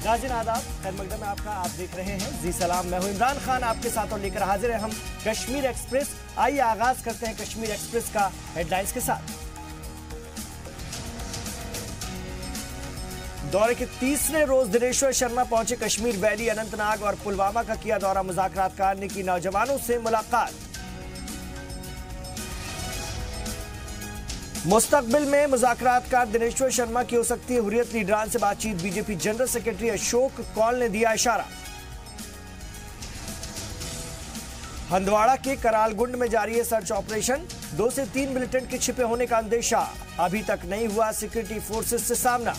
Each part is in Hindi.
नाज़रीन आदाब, खैर मकदम में आपका। आप देख रहे हैं जी सलाम। मैं हूं इमरान खान आपके साथ और लेकर हाजिर है हम कश्मीर एक्सप्रेस। आइए आगाज करते हैं कश्मीर एक्सप्रेस का हेडलाइंस के साथ। दौरे के तीसरे रोज दिनेश्वर शर्मा पहुंचे कश्मीर वैली। अनंतनाग और पुलवामा का किया दौरा। मुज़ाकरातकार ने की नौजवानों से मुलाकात। मुस्तकबिल में मुज़ाकरातकार दिनेश्वर शर्मा की हो सकती है हुर्रियत लीडरान से बातचीत। BJP general secretary Ashok Kaul ने दिया इशारा। हंदवाड़ा के करालगुंड में जारी है सर्च ऑपरेशन। 2 से 3 मिलिटेंट के छिपे होने का अंदेशा। अभी तक नहीं हुआ सिक्योरिटी फोर्सेस से सामना।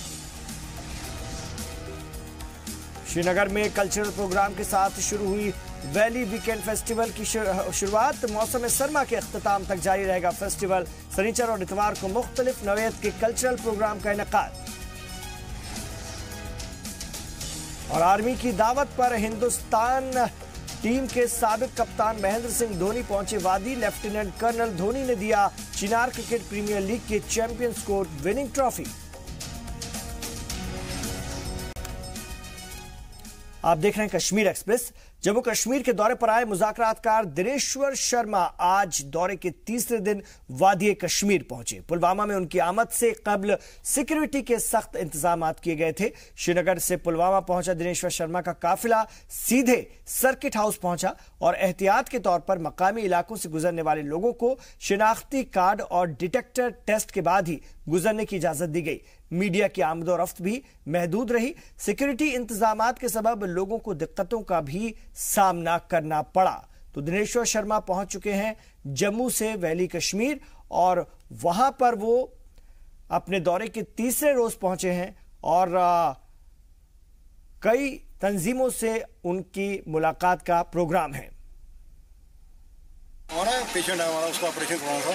श्रीनगर में कल्चरल प्रोग्राम के साथ शुरू हुई वैली वीकेंड फेस्टिवल की शुरुआत। मौसम सरमा के अख्ताम तक जारी रहेगा फेस्टिवल। शनिचर और इतवार को मुख्तलिफ नौयत के कल्चरल प्रोग्राम का इनेकाद। और आर्मी की दावत पर हिंदुस्तान टीम के साबिक कप्तान महेंद्र सिंह धोनी पहुंचे वादी। लेफ्टिनेंट कर्नल धोनी ने दिया चिनार क्रिकेट प्रीमियर लीग के चैंपियंस को विनिंग ट्रॉफी। आप देख रहे हैं कश्मीर एक्सप्रेस। जम्मू कश्मीर के दौरे पर आए मुज़ाकरातकार दिनेश्वर शर्मा आज दौरे के तीसरे दिन वादी कश्मीर पहुंचे। पुलवामा में उनकी आमद से कबल सिक्योरिटी के सख्त इंतजाम किए गए थे। श्रीनगर से पुलवामा पहुंचा दिनेश्वर शर्मा का काफिला सीधे सर्किट हाउस पहुंचा और एहतियात के तौर पर मकामी इलाकों से गुजरने वाले लोगों को शिनाख्ती कार्ड और डिटेक्टर टेस्ट के बाद ही गुजरने की इजाजत दी गई। मीडिया की आमदोरफ्त भी महदूद रही। सिक्योरिटी इंतजामात के सबब लोगों को दिक्कतों का भी सामना करना पड़ा। तो दिनेश्वर शर्मा पहुंच चुके हैं जम्मू से वैली कश्मीर और वहां पर वो अपने दौरे के तीसरे रोज पहुंचे हैं और कई तंजीमों से उनकी मुलाकात का प्रोग्राम है। हमारा पेशेंट है, हमारा उसका ऑपरेशन करवाना था,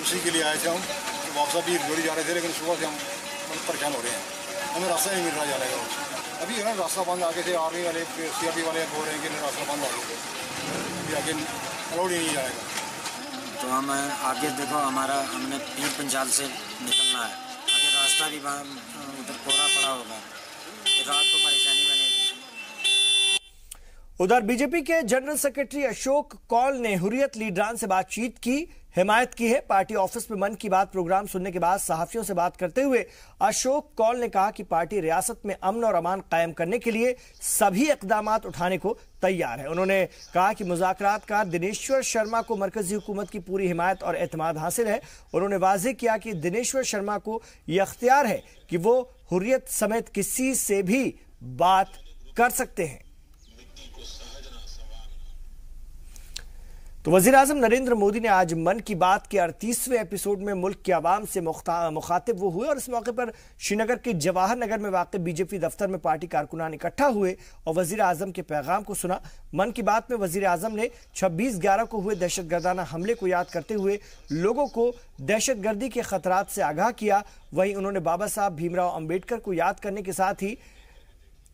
उसी के लिए आए थे हम। वापस भी गोली जा रहे थे लेकिन सुबह से हम परेशान हो रहे हैं, हमें रास्ता नहीं मिल रहा जाने का। अभी है ना रास्ता बंद आगे से आर्मी वाले CRP वाले बोल रहे हैं कि रास्ता बंद आ गया, अभी आगे अलाउड ही नहीं जाएगा। तो हम आगे देखो हमने पीर पंजाल से निकलना है, आगे रास्ता भी उधर कोहरा पड़ा होगा, रात को परेशानी बनेगी। उधर बीजेपी के जनरल सेक्रेटरी अशोक कौल ने हुर्रियत लीडरान से बातचीत की, हिमायत की है। पार्टी ऑफिस में मन की बात प्रोग्राम सुनने के बाद सहाफियों से बात करते हुए अशोक कौल ने कहा कि पार्टी रियासत में अमन और अमान कायम करने के लिए सभी इकदामात उठाने को तैयार है। उन्होंने कहा कि मुज़ाकरातकार दिनेश्वर शर्मा को मरकजी हुकूमत की पूरी हिमायत और एतमाद हासिल है। उन्होंने वाज़ेह किया कि दिनेश्वर शर्मा को यह अख्तियार है कि वो हुर्रियत समेत किसी से भी बात कर सकते हैं। तो वज़ीर आज़म नरेंद्र मोदी ने आज मन की बात के 38वें एपिसोड में मुल्क की आवाम से मुखातिब वो हुए और इस मौके पर श्रीनगर के जवाहर नगर में वाक़ बीजेपी दफ्तर में पार्टी कारकुनान इकट्ठा हुए और वज़ीर आज़म के पैगाम को सुना। मन की बात में वज़ीर आज़म ने 26/11 को हुए दहशतगर्दाना हमले को याद करते हुए लोगों को दहशतगर्दी के खतरात से आगाह किया। वहीं उन्होंने बाबा साहब भीमराव अम्बेडकर को याद करने के साथ ही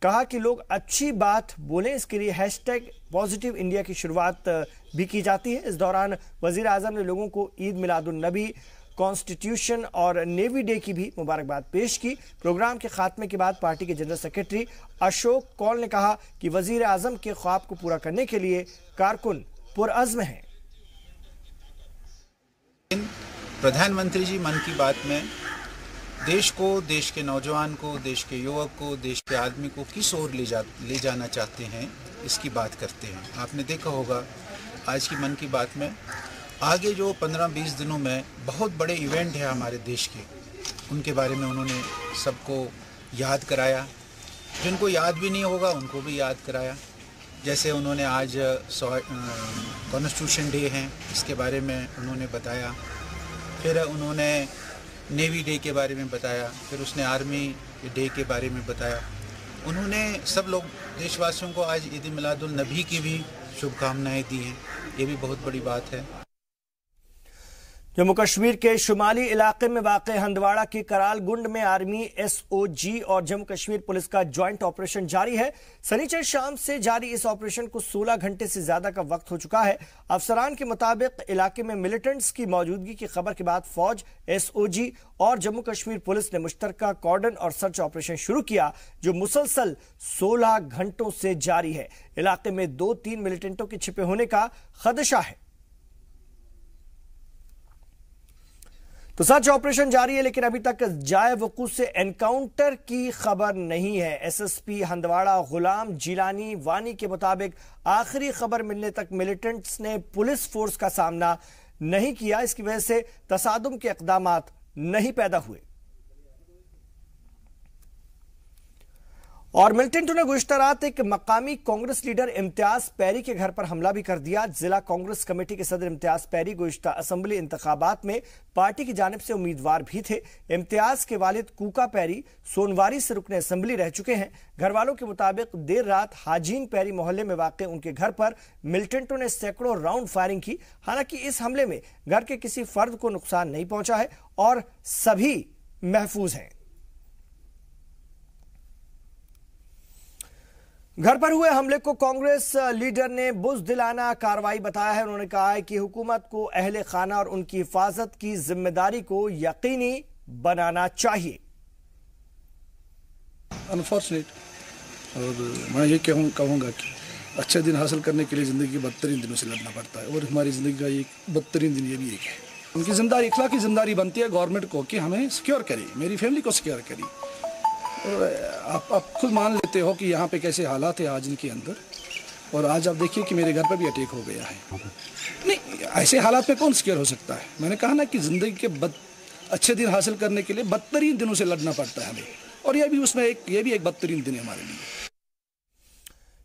कहा कि लोग अच्छी बात बोलें, इसके लिए हैशटैग पॉजिटिव इंडिया की शुरुआत भी की जाती है। इस दौरान वज़ीर आज़म ने लोगों को ईद मिलादुन नबी, कॉन्स्टिट्यूशन और नेवी डे की भी मुबारकबाद पेश की। प्रोग्राम के खात्मे के बाद पार्टी के जनरल सेक्रेटरी अशोक कौल ने कहा कि वज़ीर आज़म के ख्वाब को पूरा करने के लिए कारकुन पुरअज़्म हैं। प्रधानमंत्री जी मन की बात में देश को, देश के नौजवान को, देश के युवक को, देश के आदमी को किस ओर ले जाना चाहते हैं इसकी बात करते हैं। आपने देखा होगा आज की मन की बात में आगे जो 15-20 दिनों में बहुत बड़े इवेंट है हमारे देश के, उनके बारे में उन्होंने सबको याद कराया। जिनको याद भी नहीं होगा उनको भी याद कराया। जैसे उन्होंने आज कॉन्स्टिट्यूशन डे है, इसके बारे में उन्होंने बताया। फिर उन्होंने नेवी डे के बारे में बताया। फिर उसने आर्मी डे के बारे में बताया। उन्होंने सब लोग देशवासियों को आज ईद मिलादुल नबी की भी शुभकामनाएं दी हैं। ये भी बहुत बड़ी बात है। जम्मू कश्मीर के शुमाली इलाके में वाक़े हंदवाड़ा के करालगुंड में आर्मी, एसओजी और जम्मू कश्मीर पुलिस का ज्वाइंट ऑपरेशन जारी है। शनिचर शाम से जारी इस ऑपरेशन को 16 घंटे से ज्यादा का वक्त हो चुका है। अफसरान के मुताबिक इलाके में मिलिटेंट्स की मौजूदगी की खबर के बाद फौज, एसओजी और जम्मू कश्मीर पुलिस ने मुश्तरका कॉर्डन और सर्च ऑपरेशन शुरू किया, जो मुसलसल 16 घंटों से जारी है। इलाके में 2-3 मिलिटेंटों के छिपे होने का खदशा है। तो सर्च ऑपरेशन जारी है, लेकिन अभी तक जाए वकूअ से एनकाउंटर की खबर नहीं है। एसएसपी हंदवाड़ा गुलाम जिलानी वानी के मुताबिक आखिरी खबर मिलने तक मिलिटेंट्स ने पुलिस फोर्स का सामना नहीं किया। इसकी वजह से तसादुम के इक़दामात नहीं पैदा हुए। और मिलिटेंटों ने गुज़िश्ता रात एक मकामी कांग्रेस लीडर इम्तियाज पैरी के घर पर हमला भी कर दिया। जिला कांग्रेस कमेटी के सदर इम्तियाज पैरी गुज़िश्ता असेंबली इंतखाबात में पार्टी की जानिब से उम्मीदवार भी थे। इम्तियाज के वालिद कूका पैरी सोनवारी से रुकने असेंबली रह चुके हैं। घर वालों के मुताबिक देर रात हाजीन पैरी मोहल्ले में वाक़ उनके घर पर मिलिटेंटों ने सैकड़ों राउंड फायरिंग की। हालांकि इस हमले में घर के किसी फर्द को नुकसान नहीं पहुंचा है और सभी महफूज हैं। घर पर हुए हमले को कांग्रेस लीडर ने बुज़दिलाना कार्रवाई बताया है। उन्होंने कहा है कि हुकूमत को अहले खाना और उनकी हिफाजत की जिम्मेदारी को यकीनी बनाना चाहिए। अनफॉर्चुनेट, और मैं ये कहूँगा कि अच्छे दिन हासिल करने के लिए ज़िंदगी के बदतरीन दिनों से लड़ना पड़ता है, और हमारी ज़िंदगी का एक बदतरीन दिन ये भी एक है। उनकी जिम्मेदारी, इखलाकी जिम्मेदारी बनती है गवर्नमेंट को कि हमें सिक्योर करे, मेरी फैमिली को सिक्योर करे। आप खुद मान लेते हो कि यहाँ पे कैसे हालात है आज इनके अंदर, और आज आप देखिए कि मेरे घर पर भी अटैक हो गया है। नहीं, ऐसे हालात में कौन सिक्योर हो सकता है? मैंने कहा ना कि ज़िंदगी के अच्छे दिन हासिल करने के लिए बदतरीन दिनों से लड़ना पड़ता है हमें, और ये भी एक बदतरीन दिन है हमारे लिए।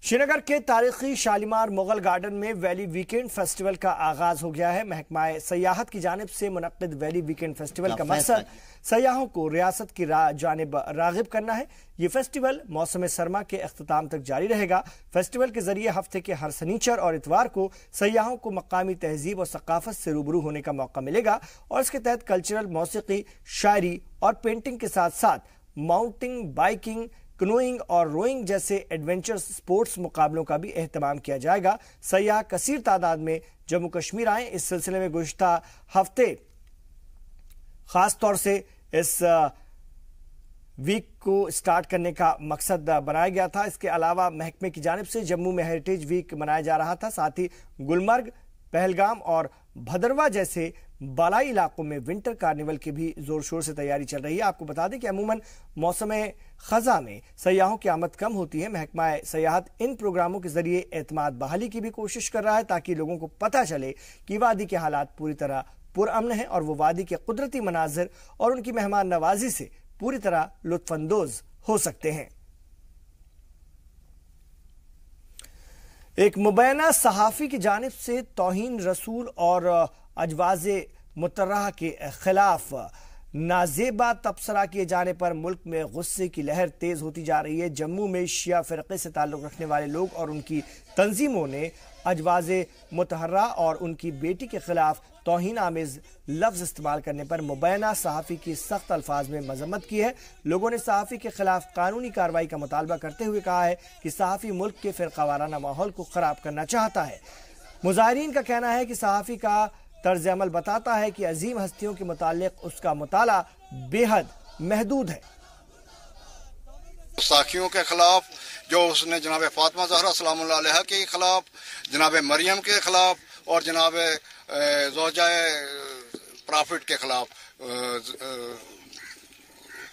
श्रीनगर के तारीखी शालीमार मुगल गार्डन में वैली वीकेंड फेस्टिवल का आगाज हो गया है। महकमा सयाहत की जानिब से मुनक्किद वैली वीकेंड फेस्टिवल का मकसद सयाहों को रियासत की जानिब रागिब करना है। ये फेस्टिवल मौसम सरमा के अख्ताम तक जारी रहेगा। फेस्टिवल के जरिए हफ्ते के हर शनिचर और इतवार को सयाहों को मकामी तहजीब और सकाफत से रूबरू होने का मौका मिलेगा, और इसके तहत कल्चरल, मौसीकी, शायरी और पेंटिंग के साथ साथ माउंटिंग, बाइकिंग, कनोइंग और रोइंग जैसे एडवेंचर स्पोर्ट्स मुकाबलों का भी एहतमाम किया जाएगा। सयाह कसीर तादाद में जम्मू कश्मीर आए। इस सिलसिले में गुज़िश्ता हफ्ते खास तौर से इस वीक को स्टार्ट करने का मकसद बनाया गया था। इसके अलावा महकमे की जानिब से जम्मू में हेरिटेज वीक मनाया जा रहा था। साथ ही गुलमर्ग, पहलगाम और भदरवा जैसे बालाई इलाकों में विंटर कार्निवल की भी जोर शोर से तैयारी चल रही है। आपको बता दें कि अमूमन मौसम खज़ा में सयाहों की आमद कम होती है। महकमा सयाहत इन प्रोग्रामों के जरिए एतमाद बहाली की भी कोशिश कर रहा है, ताकि लोगों को पता चले कि वादी के हालात पूरी तरह पुरअमन है और वो वादी के कुदरती मनाजिर और उनकी मेहमान नवाजी से पूरी तरह लुत्फानंदोज हो सकते हैं। एक मुबैना सहाफ़ी की जानिब से तौहीन रसूल और अजवाज़े मुतर्रह के खिलाफ नाजेबा तबसरा किए जाने पर मुल्क में गुस्से की लहर तेज होती जा रही है। जम्मू में शिया फ़िरक़े से ताल्लुक़ रखने वाले लोग और उनकी तंजीमों ने अजवाज़े मुतहर्रा और उनकी बेटी के खिलाफ तौहीन आमेज़ लफ्ज़ इस्तेमाल करने पर मुबैना सहाफ़ी की सख्त अल्फाज में मजम्मत की है। लोगों ने सहाफ़ी के खिलाफ कानूनी कार्रवाई का मुतालबा करते हुए कहा है कि सहाफ़ी मुल्क के फ़िरक़ावाराना माहौल को ख़राब करना चाहता है। मुज़ाहिरीन का कहना है कि सहाफ़ी का तर्ज अमल बताता है कि अजीम हस्तियों के मुतालिक उसका मुताला बेहद महदूद है। साखियों के खिलाफ जो उसने जनाब फातिमा ज़हरा सलामुल्लाह अलैहा के खिलाफ, जनाब मरियम के खिलाफ और जनाब ज़ौजाए प्रॉफिट के खिलाफ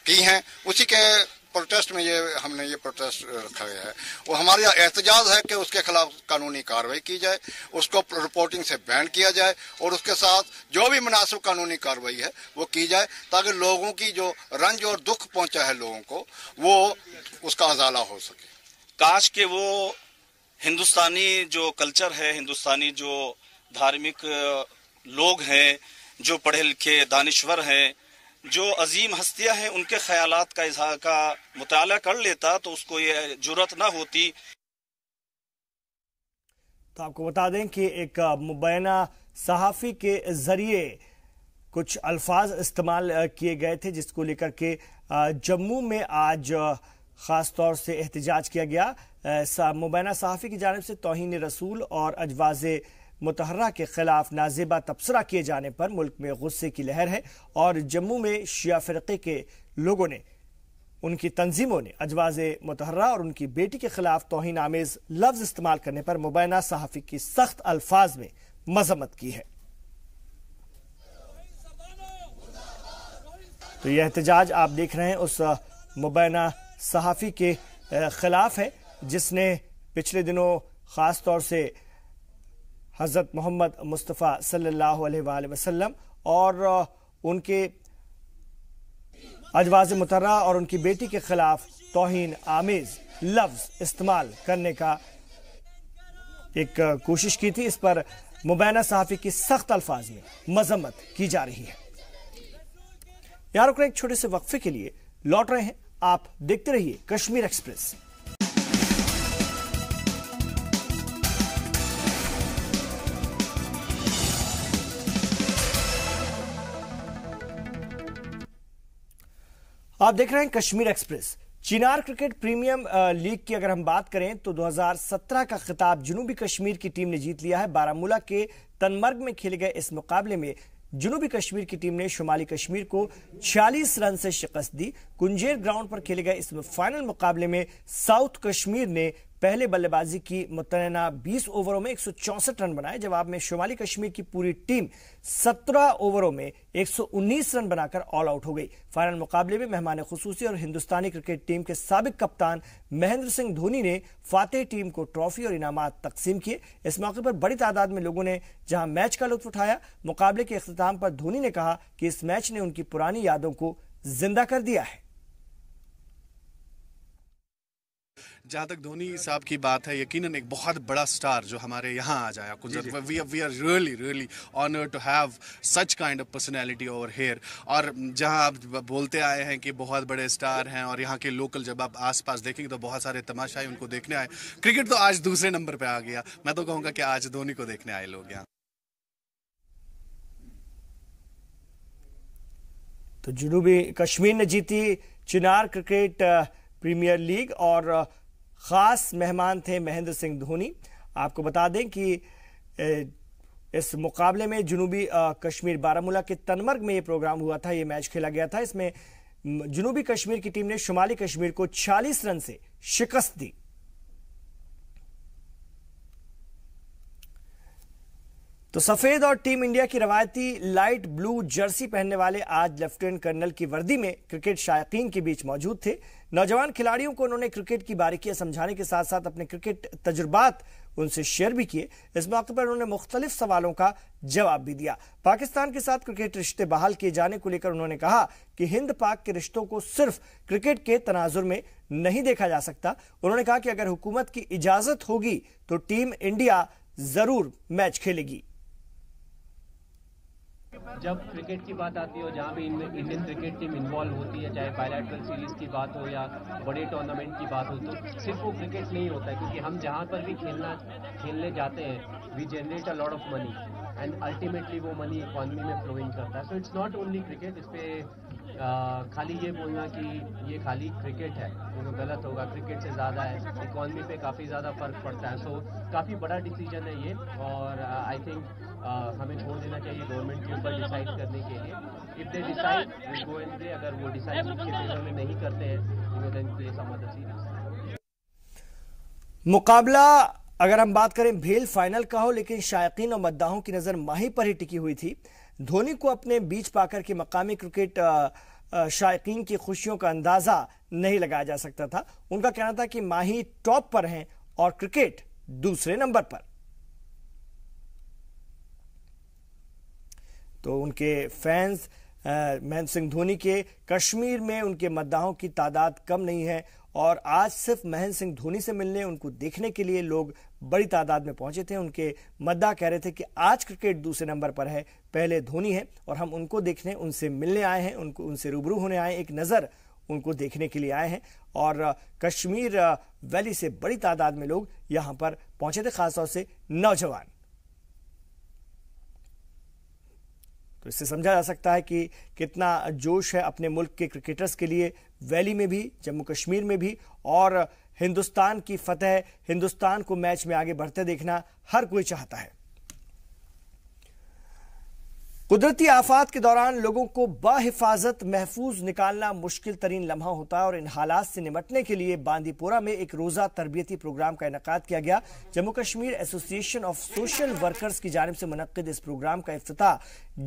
की हैं, उसी के प्रोटेस्ट में हमने ये प्रोटेस्ट रखा गया है। वो हमारा एहतजाज है कि उसके खिलाफ कानूनी कार्रवाई की जाए, उसको रिपोर्टिंग से बैन किया जाए और उसके साथ जो भी मुनासिब कानूनी कार्रवाई है वो की जाए, ताकि लोगों की जो रंज और दुख पहुंचा है लोगों को, वो उसका अजाला हो सके। काश के वो हिंदुस्तानी जो कल्चर है, हिंदुस्तानी जो धार्मिक लोग हैं, जो पढ़े लिखे दानिश्वर हैं, जो अजीम हस्तियां हैं, उनके ख्यालात का इजहार का मुताला कर लेता तो उसको ये जुर्रत ना होती। तो आपको बता दें कि एक मुबैना सहाफ़ी के जरिए कुछ अल्फाज इस्तेमाल किए गए थे, जिसको लेकर के जम्मू में आज खास तौर से एहतजाज किया गया। मुबैना सहाफ़ी की जानिब से तौहीन रसूल और अजवाज़े मुतहर्रा के खिलाफ नाजेबा तबसरा किए जाने पर मुल्क में गुस्से की लहर है और जम्मू में शिया फ़िरक़े के लोगों ने, उनकी तंजीमों ने अजवाज़े मुतहर्रा और उनकी बेटी के खिलाफ तौहीन आमेज लफ्ज़ इस्तेमाल करने पर मुबैना सहाफ़ी की सख्त अल्फाज में मजम्मत की है। तो यह एहतजाज आप देख रहे हैं उस मुबैना सहाफ़ी के खिलाफ है जिसने पिछले दिनों खास तौर से हज़रत मोहम्मद मुस्तफ़ा सल्लल्लाहु अलैहि वसल्लम और उनके अजवाज़े मुतहर्रा और उनकी बेटी के खिलाफ तौहीन आमेज लफ्ज़ इस्तेमाल करने का एक कोशिश की थी। इस पर मुबैना सहाफ़ी की सख्त अल्फाज में मजम्मत की जा रही है। यार रुक एक छोटे से वक्फे के लिए लौट रहे हैं, आप देखते रहिए कश्मीर एक्सप्रेस। आप देख रहे हैं कश्मीर एक्सप्रेस। चिनार क्रिकेट प्रीमियम लीग की अगर हम बात करें तो 2017 का खिताब जनूबी कश्मीर की टीम ने जीत लिया है। बारामूला के तनमर्ग में खेले गए इस मुकाबले में जनूबी कश्मीर की टीम ने शुमाली कश्मीर को 46 रन से शिकस्त दी। कुंजेर ग्राउंड पर खेले गए इस फाइनल मुकाबले में साउथ कश्मीर ने पहले बल्लेबाजी की मुतनैना 20 ओवरों में 164 रन बनाए। जवाब में शुमाली कश्मीर की पूरी टीम 17 ओवरों में 119 रन बनाकर ऑल आउट हो गई। फाइनल मुकाबले में मेहमान खुसूसी और हिंदुस्तानी क्रिकेट टीम के साबिक कप्तान महेंद्र सिंह धोनी ने फातेह टीम को ट्रॉफी और इनामात तकसीम किए। इस मौके पर बड़ी तादाद में लोगों ने जहां मैच का लुत्फ उठाया, मुकाबले के इख्तिताम पर धोनी ने कहा कि इस मैच ने उनकी पुरानी यादों को जिंदा कर दिया है। जहाँ तक धोनी साहब की बात है, यकीनन एक बहुत बड़ा स्टार जो हमारे यहाँ आ जाया कुछ। We are really honoured to have such kind of personality over here. और जहाँ आप बोलते आए हैं कि बहुत बड़े स्टार हैं और यहाँ के लोकल, जब आप आसपास देखेंगे तो बहुत सारे तमाशाई उनको देखने आए। क्रिकेट तो आज दूसरे नंबर पे आ गया। मैं तो कहूँगा कि आज धोनी को देखने आए लोग यहाँ। तो जनूबी कश्मीर ने जीती चिनार क्रिकेट प्रीमियर लीग और खास मेहमान थे महेंद्र सिंह धोनी। आपको बता दें कि इस मुकाबले में जनूबी कश्मीर बारामूला के तनमर्ग में ये प्रोग्राम हुआ था, ये मैच खेला गया था। इसमें जनूबी कश्मीर की टीम ने शुमाली कश्मीर को 46 रन से शिकस्त दी। तो सफेद और टीम इंडिया की रवायती लाइट ब्लू जर्सी पहनने वाले आज लेफ्टिनेंट कर्नल की वर्दी में क्रिकेट शायकीन के बीच मौजूद थे। नौजवान खिलाड़ियों को उन्होंने क्रिकेट की बारीकियां समझाने के साथ साथ अपने क्रिकेट तजुर्बात उनसे शेयर भी किए। इस मौके पर उन्होंने मुख्तलिफ सवालों का जवाब भी दिया। पाकिस्तान के साथ क्रिकेट रिश्ते बहाल किए जाने को लेकर उन्होंने कहा कि हिंद पाक के रिश्तों को सिर्फ क्रिकेट के तनाजुर में नहीं देखा जा सकता। उन्होंने कहा कि अगर हुकूमत की इजाजत होगी तो टीम इंडिया जरूर मैच खेलेगी। जब क्रिकेट की बात आती है और जहाँ भी इंडियन क्रिकेट टीम इन्वॉल्व होती है, चाहे बायलैटरल सीरीज की बात हो या बड़े टूर्नामेंट की बात हो, तो सिर्फ वो क्रिकेट नहीं होता है, क्योंकि हम जहाँ पर भी खेलने जाते हैं we generate a lot of money and ultimately वो मनी इकॉनमी में फ्लोइंग करता है। So it's not only cricket. इस पे खाली ये बोलना कि ये खाली क्रिकेट है वो गलत होगा। क्रिकेट से ज़्यादा है, इकॉनमी पे काफ़ी ज़्यादा फर्क पड़ता है। सो काफ़ी बड़ा डिसीजन है ये और आई थिंक हमें छोड़ देना चाहिए गवर्नमेंट के ऊपर डिसाइड करने के लिए। If they decide we go in they, अगर वो डिसाइड उनके फेवर में नहीं करते हैं then play some other series. मुकाबला अगर हम बात करें भेल फाइनल का हो, लेकिन शायकीन और मद्दाहों की नजर माही पर ही टिकी हुई थी। धोनी को अपने बीच पाकर के मकामी क्रिकेट शायकीन की खुशियों का अंदाजा नहीं लगाया जा सकता था। उनका कहना था कि माही टॉप पर हैं और क्रिकेट दूसरे नंबर पर। तो उनके फैंस महेंद्र सिंह धोनी के कश्मीर में उनके मद्दाहों की तादाद कम नहीं है और आज सिर्फ महेंद्र सिंह धोनी से मिलने, उनको देखने के लिए लोग बड़ी तादाद में पहुंचे थे। उनके मद्दा कह रहे थे कि आज क्रिकेट दूसरे नंबर पर है, पहले धोनी है और हम उनको देखने, उनसे मिलने आए हैं, उनसे रूबरू होने आए हैं, एक नज़र उनको देखने के लिए आए हैं। और कश्मीर वैली से बड़ी तादाद में लोग यहाँ पर पहुंचे थे, खासतौर से नौजवान। तो इससे समझा जा सकता है कि कितना जोश है अपने मुल्क के क्रिकेटर्स के लिए, वैली में भी, जम्मू कश्मीर में भी, और हिंदुस्तान की फतह, हिंदुस्तान को मैच में आगे बढ़ते देखना हर कोई चाहता है। कुदरती आफात के दौरान लोगों को बाहिफाजत महफूज निकालना मुश्किल तरीन लम्हा होता है और इन हालात से निपटने के लिए बांदीपोरा में एक रोजा तरबियती प्रोग्राम का इनेकाद किया गया। Jammu Kashmir association of social workers की जानिब से मुनक्किद इस प्रोग्राम का इफ्तिताह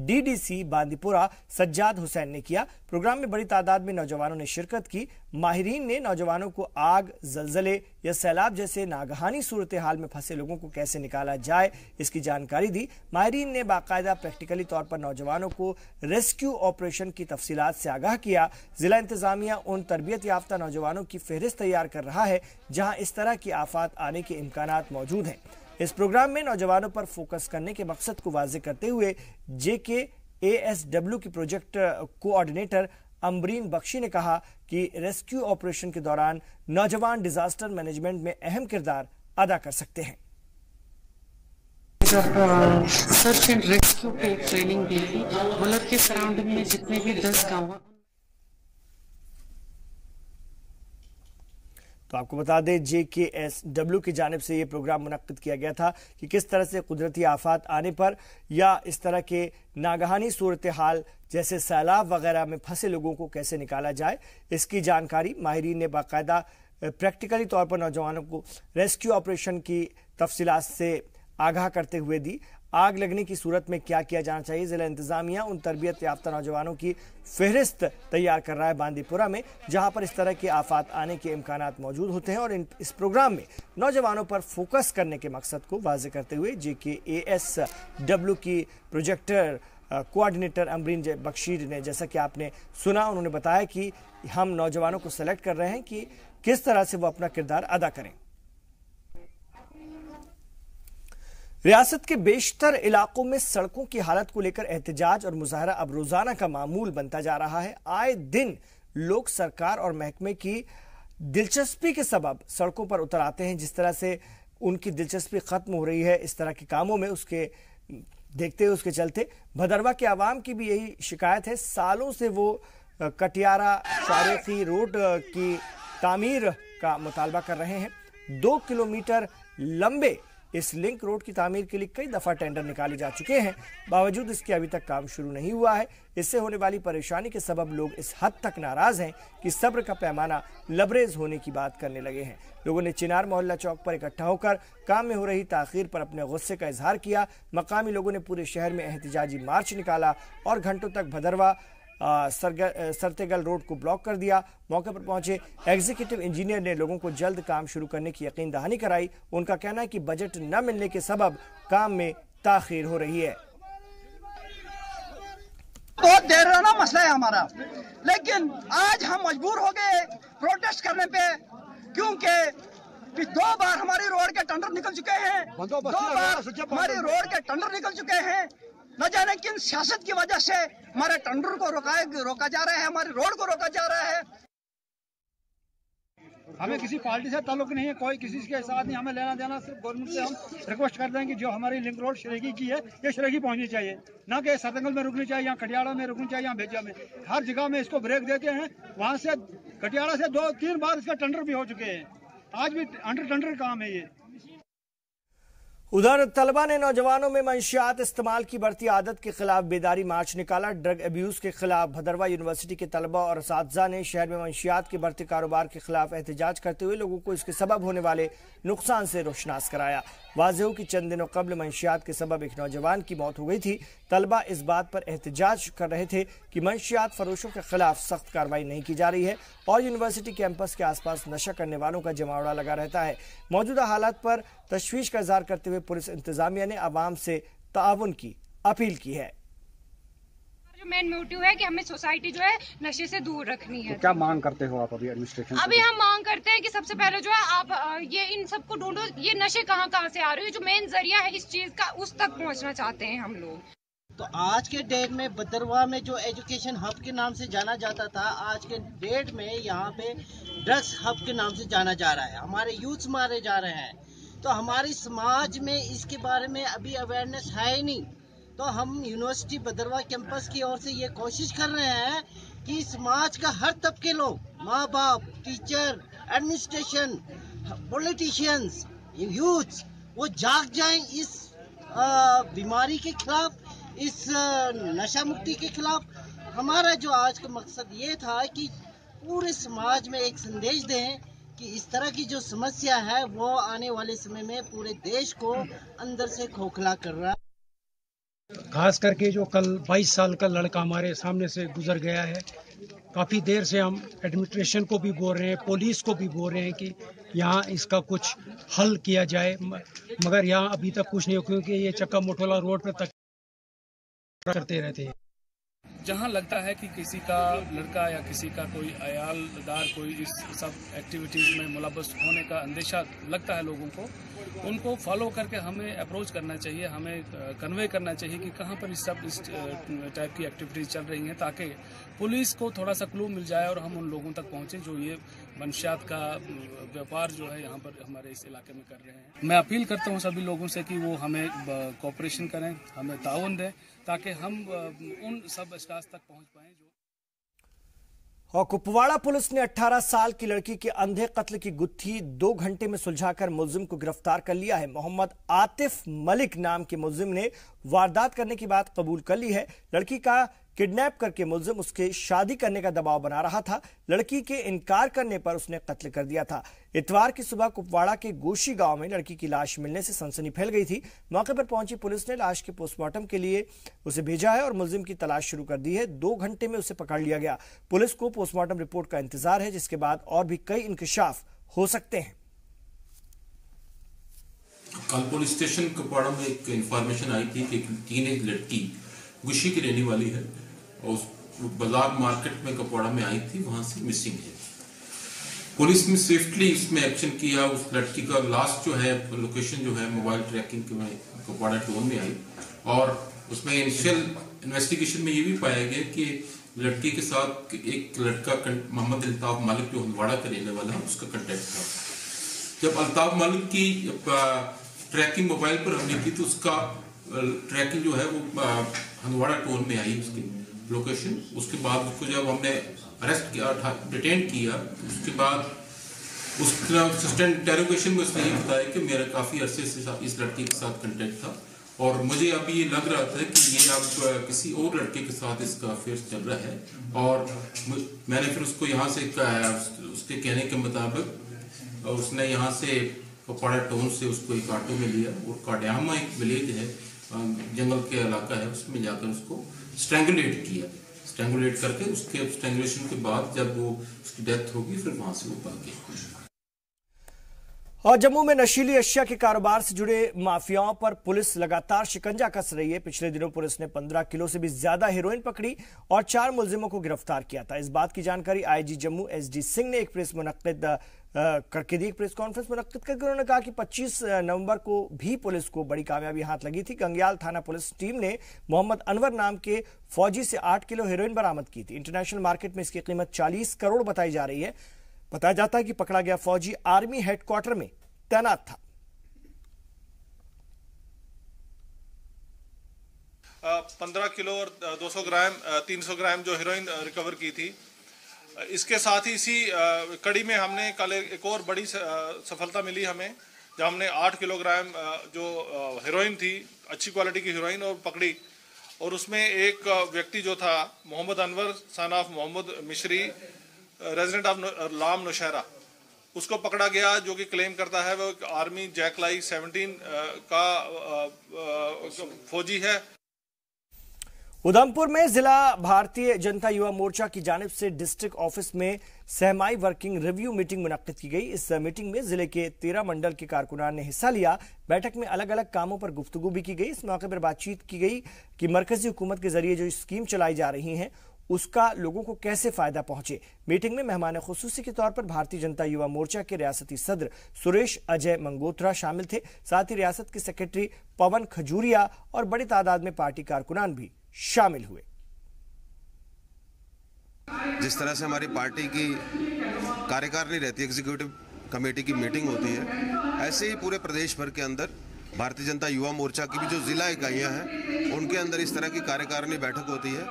डीडीसी बांदीपोरा सज्जाद हुसैन ने किया। प्रोग्राम में बड़ी तादाद में नौजवानों ने शिरकत की। माहिरीन ने नौजवानों को आग, जलजले या सैलाब जैसे नागहानी सूरत हाल में फंसे लोगों को कैसे निकाला जाए इसकी जानकारी दी। माहिरीन ने बाकायदा प्रैक्टिकली तौर पर नौजवानों को रेस्क्यू ऑपरेशन की तफसीलात से आगाह किया। जिला इंतजामिया उन तरबियत याफ्ता नौजवानों की फहरिस्त तैयार कर रहा है जहां इस तरह की आफात आने के इम्कानात मौजूद हैं। इस प्रोग्राम में नौजवानों पर फोकस करने के मकसद को वाज़ेह करते हुए JKASW की प्रोजेक्ट कोऑर्डिनेटर अमरीन बख्शी ने कहा कि रेस्क्यू ऑपरेशन के दौरान नौजवान डिजास्टर मैनेजमेंट में अहम किरदार अदा कर सकते हैं। जब सर्च एंड रेस्क्यू पे ट्रेनिंग दी थी, मुल्क के सराउंडिंग में जितने भी 10 गाँव, तो आपको बता दें JKSW की जानिब से ये प्रोग्राम मुनक्किद किया गया था कि किस तरह से कुदरती आफात आने पर या इस तरह के नागहानी सूरत हाल जैसे सैलाब वगैरह में फंसे लोगों को कैसे निकाला जाए, इसकी जानकारी माहिरीन ने बाकायदा प्रैक्टिकली तौर पर नौजवानों को रेस्क्यू ऑपरेशन की तफसीलात से आगाह करते हुए दी। आग लगने की सूरत में क्या किया जाना चाहिए, जिला इंतजामिया उन तरबियत याफ्ता नौजवानों की फहरिस्त तैयार कर रहा है बांदीपुरा में, जहां पर इस तरह के आफात आने के इम्कानात मौजूद होते हैं। और इस प्रोग्राम में नौजवानों पर फोकस करने के मकसद को वाज़ेह करते हुए JKASW की प्रोजेक्टर कोऑर्डिनेटर अमरीन बख्शी ने, जैसा कि आपने सुना, उन्होंने बताया कि हम नौजवानों को सेलेक्ट कर रहे हैं कि किस तरह से वो अपना किरदार अदा करें। रियासत के बेशतर इलाकों में सड़कों की हालत को लेकर एहतजाज और मुजाहरा अब रोजाना का मामूल बनता जा रहा है। आए दिन लोग सरकार और महकमे की दिलचस्पी के सबब सड़कों पर उतर आते हैं। जिस तरह से उनकी दिलचस्पी खत्म हो रही है इस तरह के कामों में, उसके देखते हुए, उसके चलते भदरवा के आवाम की भी यही शिकायत है। सालों से वो कटियारा शारेखी रोड की तामीर का मुतालबा कर रहे हैं। 2 किलोमीटर लंबे इस लिंक रोड की तामीर के लिए कई दफा टेंडर निकाले जा चुके हैं, बावजूद इसके अभी तक काम शुरू नहीं हुआ है। इससे होने वाली परेशानी के सबब लोग इस हद तक नाराज हैं कि सब्र का पैमाना लबरेज होने की बात करने लगे हैं। लोगों ने चिनार मोहल्ला चौक पर इकट्ठा होकर काम में हो रही ताखीर पर अपने गुस्से का इजहार किया। मकामी लोगों ने पूरे शहर में एहतजाजी मार्च निकाला और घंटों तक भदरवा सरतेगल रोड को ब्लॉक कर दिया। मौके पर पहुंचे एग्जीक्यूटिव इंजीनियर ने लोगों को जल्द काम शुरू करने की यकीन दहानी कराई। उनका कहना है कि बजट न मिलने के सबब काम में ताखीर हो रही है। बहुत देराना मसला है हमारा, लेकिन आज हम मजबूर हो गए प्रोटेस्ट करने पे, क्योंकि 2 बार हमारी रोड के टेंडर निकल चुके हैं, 2 बार हमारी रोड के टेंडर निकल चुके हैं। न जाने किन सियासत की वजह से हमारे टेंडर को रोका जा रहा है, हमारी रोड को रोका जा रहा है। हमें किसी पार्टी से ताल्लुक नहीं है, कोई किसी के साथ नहीं, हमें लेना देना। सिर्फ गवर्नमेंट से हम रिक्वेस्ट करते हैं कि जो हमारी लिंक रोड शरेगी की है, ये शरेगी पहुंचनी चाहिए, ना कि सरदंगल में रुकनी चाहिए, या कटियाड़ा में रुकनी चाहिए, या भेजा में। हर जगह में इसको ब्रेक देते हैं। वहाँ से कटियाड़ा से 2-3 बार इसका टेंडर भी हो चुके हैं, आज भी अंडर टेंडर काम है ये। उधर तलबा ने नौजवानों में मंशियात इस्तेमाल की बढ़ती आदत के खिलाफ बेदारी मार्च निकाला। ड्रग अब्यूज के खिलाफ भदरवा यूनिवर्सिटी के तलबा और असातिज़ा ने शहर में मंशियात के बढ़ते कारोबार के खिलाफ एहतजाज करते हुए लोगों को इसके सबब होने वाले नुकसान से रोशनास कराया। वाज़ेह हो कि चंद दिनों कबल मंशियात के सबब एक नौजवान की मौत हो गई थी। तलबा इस बात पर एहतजाज कर रहे थे कि मंशियात फरोशों के खिलाफ सख्त कार्रवाई नहीं की जा रही है और यूनिवर्सिटी कैंपस के आसपास नशा करने वालों का जमावड़ा लगा रहता है। मौजूदा हालात पर तशवीश का इजहार करते हुए पुलिस इंतजामिया ने आवाम से ताउन की अपील की है। जो मेन मोटिव है कि हमें सोसाइटी जो है नशे से दूर रखनी है। तो क्या मांग करते हो आप अभी एडमिनिस्ट्रेशन? अभी हम मांग करते हैं कि सबसे पहले जो है आप ये इन सबको ढूंढो, ये नशे कहाँ से आ रहे हैं, जो मेन जरिया है इस चीज का, उस तक पहुँचना चाहते हैं हम लोग। तो आज के डेट में भदरवा में जो एजुकेशन हब के नाम से जाना जाता था, आज के डेट में यहाँ पे ड्रग्स हब के नाम से जाना जा रहा है। हमारे यूथ मारे जा रहे हैं। तो हमारी समाज में इसके बारे में अभी अवेयरनेस है ही नहीं। तो हम यूनिवर्सिटी भद्रवाह कैंपस की ओर से ये कोशिश कर रहे हैं कि समाज का हर तबके लोग, माँ बाप, टीचर, एडमिनिस्ट्रेशन, पॉलिटिशियंस, यूथ, वो जाग जाएं इस बीमारी के खिलाफ, इस नशा मुक्ति के खिलाफ। हमारा जो आज का मकसद ये था कि पूरे समाज में एक संदेश दें कि इस तरह की जो समस्या है वो आने वाले समय में पूरे देश को अंदर से खोखला कर रहा है। खास करके जो कल 22 साल का लड़का हमारे सामने से गुजर गया है, काफ़ी देर से हम एडमिनिस्ट्रेशन को भी बोल रहे हैं, पुलिस को भी बोल रहे हैं कि यहाँ इसका कुछ हल किया जाए, मगर यहाँ अभी तक कुछ नहीं हो, क्योंकि ये चक्का मोटोला रोड पर तक करते रहते हैं। जहाँ लगता है कि किसी का लड़का या किसी का कोई अयालदार कोई इस सब एक्टिविटीज़ में मुलव्वस होने का अंदेशा लगता है लोगों को, उनको फॉलो करके हमें अप्रोच करना चाहिए, हमें कन्वे करना चाहिए कि कहाँ पर इस टाइप की एक्टिविटीज़ चल रही हैं, ताकि पुलिस को थोड़ा सा क्लू मिल जाए और हम उन लोगों तक पहुँचें जो ये मंशियात का व्यापार जो है यहाँ पर हमारे इस इलाके में कर रहे हैं। मैं अपील करता हूँ सभी लोगों से कि वो हमें कोऑपरेशन करें, हमें ताउन दें, ताकि हम उन सब अशखास तक पहुँच पाएँ जो। और कुपवाड़ा पुलिस ने 18 साल की लड़की के अंधे कत्ल की गुत्थी 2 घंटे में सुलझाकर मुलजिम को गिरफ्तार कर लिया है। मोहम्मद आतिफ मलिक नाम के मुलजिम ने वारदात करने की बात कबूल कर ली है। लड़की का किडनैप करके मुलजिम उसके शादी करने का दबाव बना रहा था। लड़की के इनकार करने पर उसने कत्ल कर दिया था। इतवार की सुबह कुपवाड़ा के गोशी गांव में लड़की की लाश मिलने से सनसनी फैल गई थी। मौके पर पहुंची पुलिस ने लाश के पोस्टमार्टम के लिए उसे भेजा है और मुलजिम की तलाश शुरू कर दी है। 2 घंटे में उसे पकड़ लिया गया। पुलिस को पोस्टमार्टम रिपोर्ट का इंतजार है, जिसके बाद और भी कई इंकशाफ हो सकते हैं। कल पुलिस स्टेशन कुपवाड़ा में एक इंफॉर्मेशन आई थी कि टीनेज लड़की गुशी की रहने वाली है और उस बाजार मार्केट में कुपवाड़ा में आई थी, वहां से मिसिंग है। पुलिस ने स्विफ्टली इसमें एक्शन किया। उस लड़की का लास्ट जो है लोकेशन जो है मोबाइल ट्रैकिंग के कुपवाड़ा टाउन में आई और उसमें इनिशियल इन्वेस्टिगेशन में ये भी पाया गया कि लड़की के साथ एक लड़का मोहम्मद अल्ताफ मालिक जो हंदवाड़ा का रहने वाला है उसका कांटेक्ट था। जब अल्ताफ मालिक की ट्रैकिंग मोबाइल पर हमने की तो उसका ट्रैकिंग जो है वो हंदवाड़ा टाउन में आई उसकी लोकेशन। उसके बाद उसको जब हमने अरेस्ट किया, डिटेन किया, उसके बाद उसका सस्टेंड इंटेरोगेशन में उसने ये बताया कि मेरा काफ़ी अरसे से इस लड़की के साथ कांटेक्ट था और मुझे अभी ये लग रहा था कि ये अब किसी और लड़के के साथ इसका अफेयर चल रहा है। और मैंने फिर उसको यहाँ से उसके कहने के मुताबिक उसने यहाँ से कुपवाड़ा टाउन से उसको एक ऑटो में लिया और काड्यामा एक विलेज है, जंगल के इलाका है, उसमें जाकर उसको स्ट्रैंगुलेट किया। स्ट्रैंगुलेट करके उसके स्ट्रैंगुलेशन के बाद जब वो उसकी डेथ होगी फिर वहां से वो भाग गया। और जम्मू में नशीली अशिया के कारोबार से जुड़े माफियाओं पर पुलिस लगातार शिकंजा कस रही है। पिछले दिनों पुलिस ने 15 किलो से भी ज्यादा हेरोइन पकड़ी और 4 मुलजिमों को गिरफ्तार किया था। इस बात की जानकारी आईजी जम्मू एसडी सिंह ने एक प्रेस कॉन्फ्रेंस मुनक्किद करके उन्होंने कहा कि 25 नवंबर को भी पुलिस को बड़ी कामयाबी हाथ लगी थी। गंगयाल थाना पुलिस टीम ने मोहम्मद अनवर नाम के फौजी से 8 किलो हेरोइन बरामद की थी। इंटरनेशनल मार्केट में इसकी कीमत 40 करोड़ बताई जा रही है। बताया जाता है कि पकड़ा गया फौजी आर्मी हेडक्वार्टर में तैनात था। 15 किलो और 200 ग्राम 300 ग्राम जो हेरोइन रिकवर की थी। इसके साथ ही इसी कड़ी में हमने कल एक और बड़ी सफलता मिली हमें, जब हमने 8 किलोग्राम जो हेरोइन थी, अच्छी क्वालिटी की हेरोइन और पकड़ी। और उसमें एक व्यक्ति जो था मोहम्मद अनवर सन ऑफ मोहम्मद मिश्री, रेजिडेंट ऑफ लाम नौशहरा, उसको पकड़ा गया, जो कि क्लेम करता है वो आर्मी जैकलाई 17 का फौजी है। उधमपुर में जिला भारतीय जनता युवा मोर्चा की जानिब से डिस्ट्रिक्ट ऑफिस में सहमाई वर्किंग रिव्यू मीटिंग मुनक्किद की गई। इस मीटिंग में जिले के 13 मंडल के कारकुनान ने हिस्सा लिया। बैठक में अलग अलग कामों पर गुफ्तगू भी की गई। इस मौके पर बातचीत की गई कि मरकजी हुकूमत के जरिए जो स्कीम चलाई जा रही हैं उसका लोगों को कैसे फायदा पहुंचे। मीटिंग में मेहमान खुसूसी के तौर पर भारतीय जनता युवा मोर्चा के रियासती सदर सुरेश अजय मंगोत्रा शामिल थे। साथ ही रियासत के सेक्रेटरी पवन खजूरिया और बड़ी तादाद में पार्टी कारकुनान भी शामिल हुए। जिस तरह से हमारी पार्टी की कार्यकारिणी रहती है, एग्जीक्यूटिव कमेटी की मीटिंग होती है, ऐसे ही पूरे प्रदेश भर के अंदर भारतीय जनता युवा मोर्चा की भी जो जिला इकाइयाँ हैं उनके अंदर इस तरह की कार्यकारिणी बैठक होती है।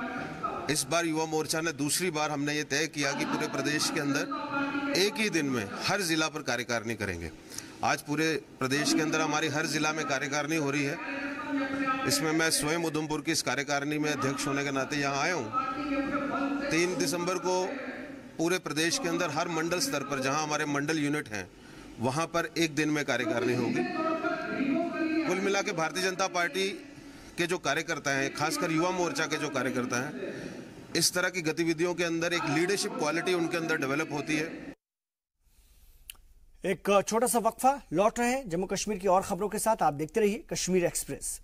इस बार युवा मोर्चा ने दूसरी बार हमने ये तय किया कि पूरे प्रदेश के अंदर एक ही दिन में हर जिला पर कार्यकारिणी करेंगे। आज पूरे प्रदेश के अंदर हमारी हर जिला में कार्यकारिणी हो रही है। इसमें मैं स्वयं उधमपुर की इस कार्यकारिणी में अध्यक्ष होने के नाते यहाँ आया हूँ। 3 दिसंबर को पूरे प्रदेश के अंदर हर मंडल स्तर पर जहाँ हमारे मंडल यूनिट हैं वहाँ पर एक दिन में कार्यकारिणी होगी। कुल मिला के भारतीय जनता पार्टी के जो कार्यकर्ता हैं, खासकर युवा मोर्चा के जो कार्यकर्ता हैं, इस तरह की गतिविधियों के अंदर एक लीडरशिप क्वालिटी उनके अंदर डेवलप होती है। एक छोटा सा वक्फा, लौट रहे हैं जम्मू कश्मीर की और खबरों के साथ। आप देखते रहिए कश्मीर एक्सप्रेस।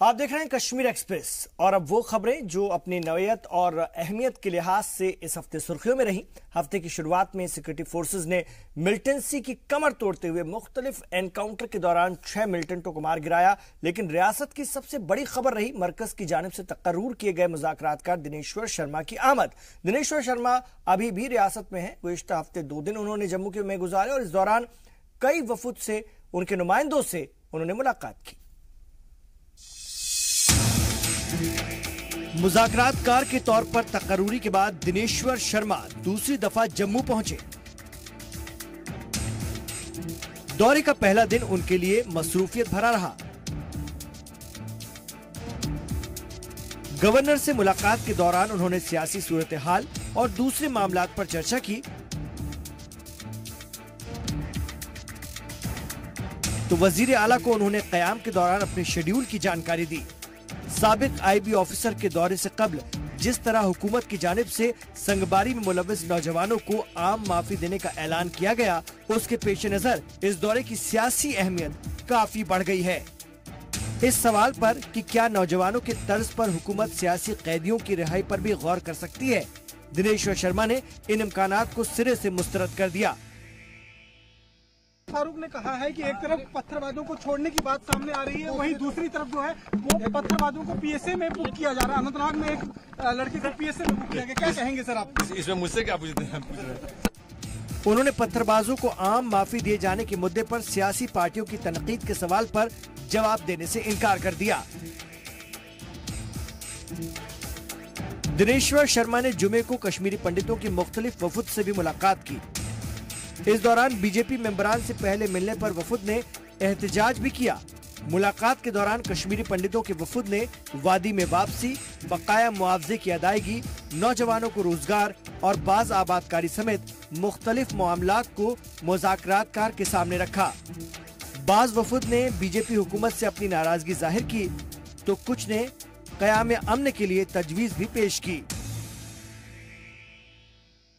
आप देख रहे हैं कश्मीर एक्सप्रेस और अब वो खबरें जो अपनी नौयत और अहमियत के लिहाज से इस हफ्ते सुर्खियों में रही। हफ्ते की शुरुआत में सिक्योरिटी फोर्सेज ने मिलिटेंसी की कमर तोड़ते हुए मुख्तलिफ एनकाउंटर के दौरान 6 मिलिटेंटों को मार गिराया। लेकिन रियासत की सबसे बड़ी खबर रही मरकज की जानिब से तकर्रूर किए गए मुज़ाकरातकार दिनेश्वर शर्मा की आमद। दिनेश्वर शर्मा अभी भी रियासत में है। गुज़िश्ता हफ्ते 2 दिन उन्होंने जम्मू में गुजारे और इस दौरान कई वफूद से, उनके नुमाइंदों से उन्होंने मुलाकात की। मुज़ाकरातकार के तौर पर तकर्रूरी के बाद दिनेश्वर शर्मा दूसरी दफा जम्मू पहुंचे। दौरे का पहला दिन उनके लिए मसरूफियत भरा रहा। गवर्नर से मुलाकात के दौरान उन्होंने सियासी सूरत हाल और दूसरे मामलात पर चर्चा की। तो वजीर आला को उन्होंने क़याम के दौरान अपने शेड्यूल की जानकारी दी। साबिक IB ऑफिसर के दौरे से कबल जिस तरह हुकूमत की जानिब से संगबारी में मुलव्वस नौजवानों को आम माफी देने का ऐलान किया गया, उसके पेश नजर इस दौरे की सियासी अहमियत काफी बढ़ गई है। इस सवाल पर कि क्या नौजवानों के तर्ज पर हुकूमत सियासी कैदियों की रिहाई पर भी गौर कर सकती है, दिनेश्वर शर्मा ने इन इम्कानात को सिरे से मुस्तरद कर दिया। फारूक ने कहा है कि एक तरफ पत्थरबाजों को छोड़ने की बात सामने आ रही है, वहीं दूसरी तरफ जो है वो पत्थरबाजों को PSA में बुक किया जा रहा है। अनंतनाग में एक लड़के को PSA में बुक किया गया। क्या कहेंगे सर आप इसमें? मुझसे क्या पूछते हैं? उन्होंने पत्थरबाजों को आम माफी दिए जाने के मुद्दे पर सियासी पार्टियों की तनकीद के सवाल पर जवाब देने से इनकार कर दिया। दिनेश्वर शर्मा ने जुमे को कश्मीरी पंडितों की मुख्तलिफ वफूद से भी मुलाकात की। इस दौरान बीजेपी मेंबरान से पहले मिलने पर वफूद ने एहतजाज भी किया। मुलाकात के दौरान कश्मीरी पंडितों के वफूद ने वादी में वापसी, बकाया मुआवजे की अदायगी, नौजवानों को रोजगार और बाज आबादकारी समेत मुख्तलिफ मामलात को मुज़ाकरातकार के सामने रखा। बाज वफूद ने बीजेपी हुकूमत से अपनी नाराजगी जाहिर की तो कुछ ने क़याम अमन के लिए तजवीज भी पेश की।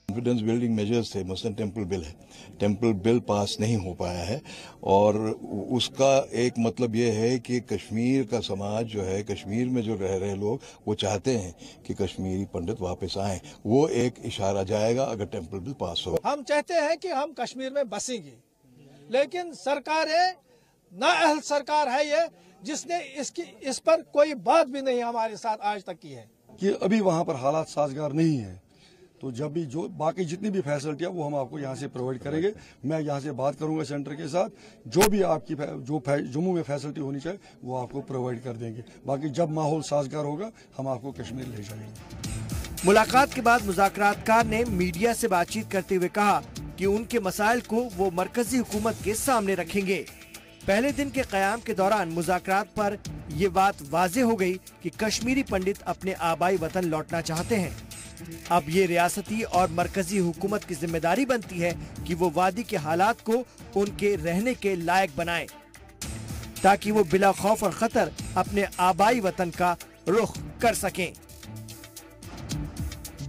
कॉन्फिडेंस बिल्डिंग मेजर्स थे, मसलन टेम्पल बिल है, टेम्पल बिल पास नहीं हो पाया है और उसका एक मतलब ये है कि कश्मीर का समाज जो है, कश्मीर में जो रह रहे लोग वो चाहते हैं कि कश्मीरी पंडित वापस आएं। वो एक इशारा जाएगा अगर टेम्पल बिल पास हो। हम चाहते हैं कि हम कश्मीर में बसेंगे, लेकिन सरकार है नाअहल सरकार है ये, जिसने इस पर कोई बात भी नहीं हमारे साथ आज तक की है कि अभी वहाँ पर हालात साजगार नहीं है। तो जब भी जो बाकी जितनी भी फैसिलिटी है वो हम आपको यहाँ से प्रोवाइड करेंगे। मैं यहाँ से बात करूंगा सेंटर के साथ, जो भी आपकी जो जम्मू में फैसिलिटी होनी चाहिए वो आपको प्रोवाइड कर देंगे। बाकी जब माहौल साजगार होगा हम आपको कश्मीर ले जाएंगे। मुलाकात के बाद मुज़ाकरातकार ने मीडिया से बातचीत करते हुए कहा कि उनके मसाइल को वो मरकजी हुकूमत के सामने रखेंगे। पहले दिन के क़याम के दौरान मुज़ाकरात पर ये बात वाज़ेह हो गई कि कश्मीरी पंडित अपने आबाई वतन लौटना चाहते हैं। अब ये रियासती और मरकजी हुकूमत की जिम्मेदारी बनती है कि वो वादी के हालात को उनके रहने के लायक बनाए ताकि वो बिला खौफ और खतर अपने आबाई वतन का रुख कर सकें।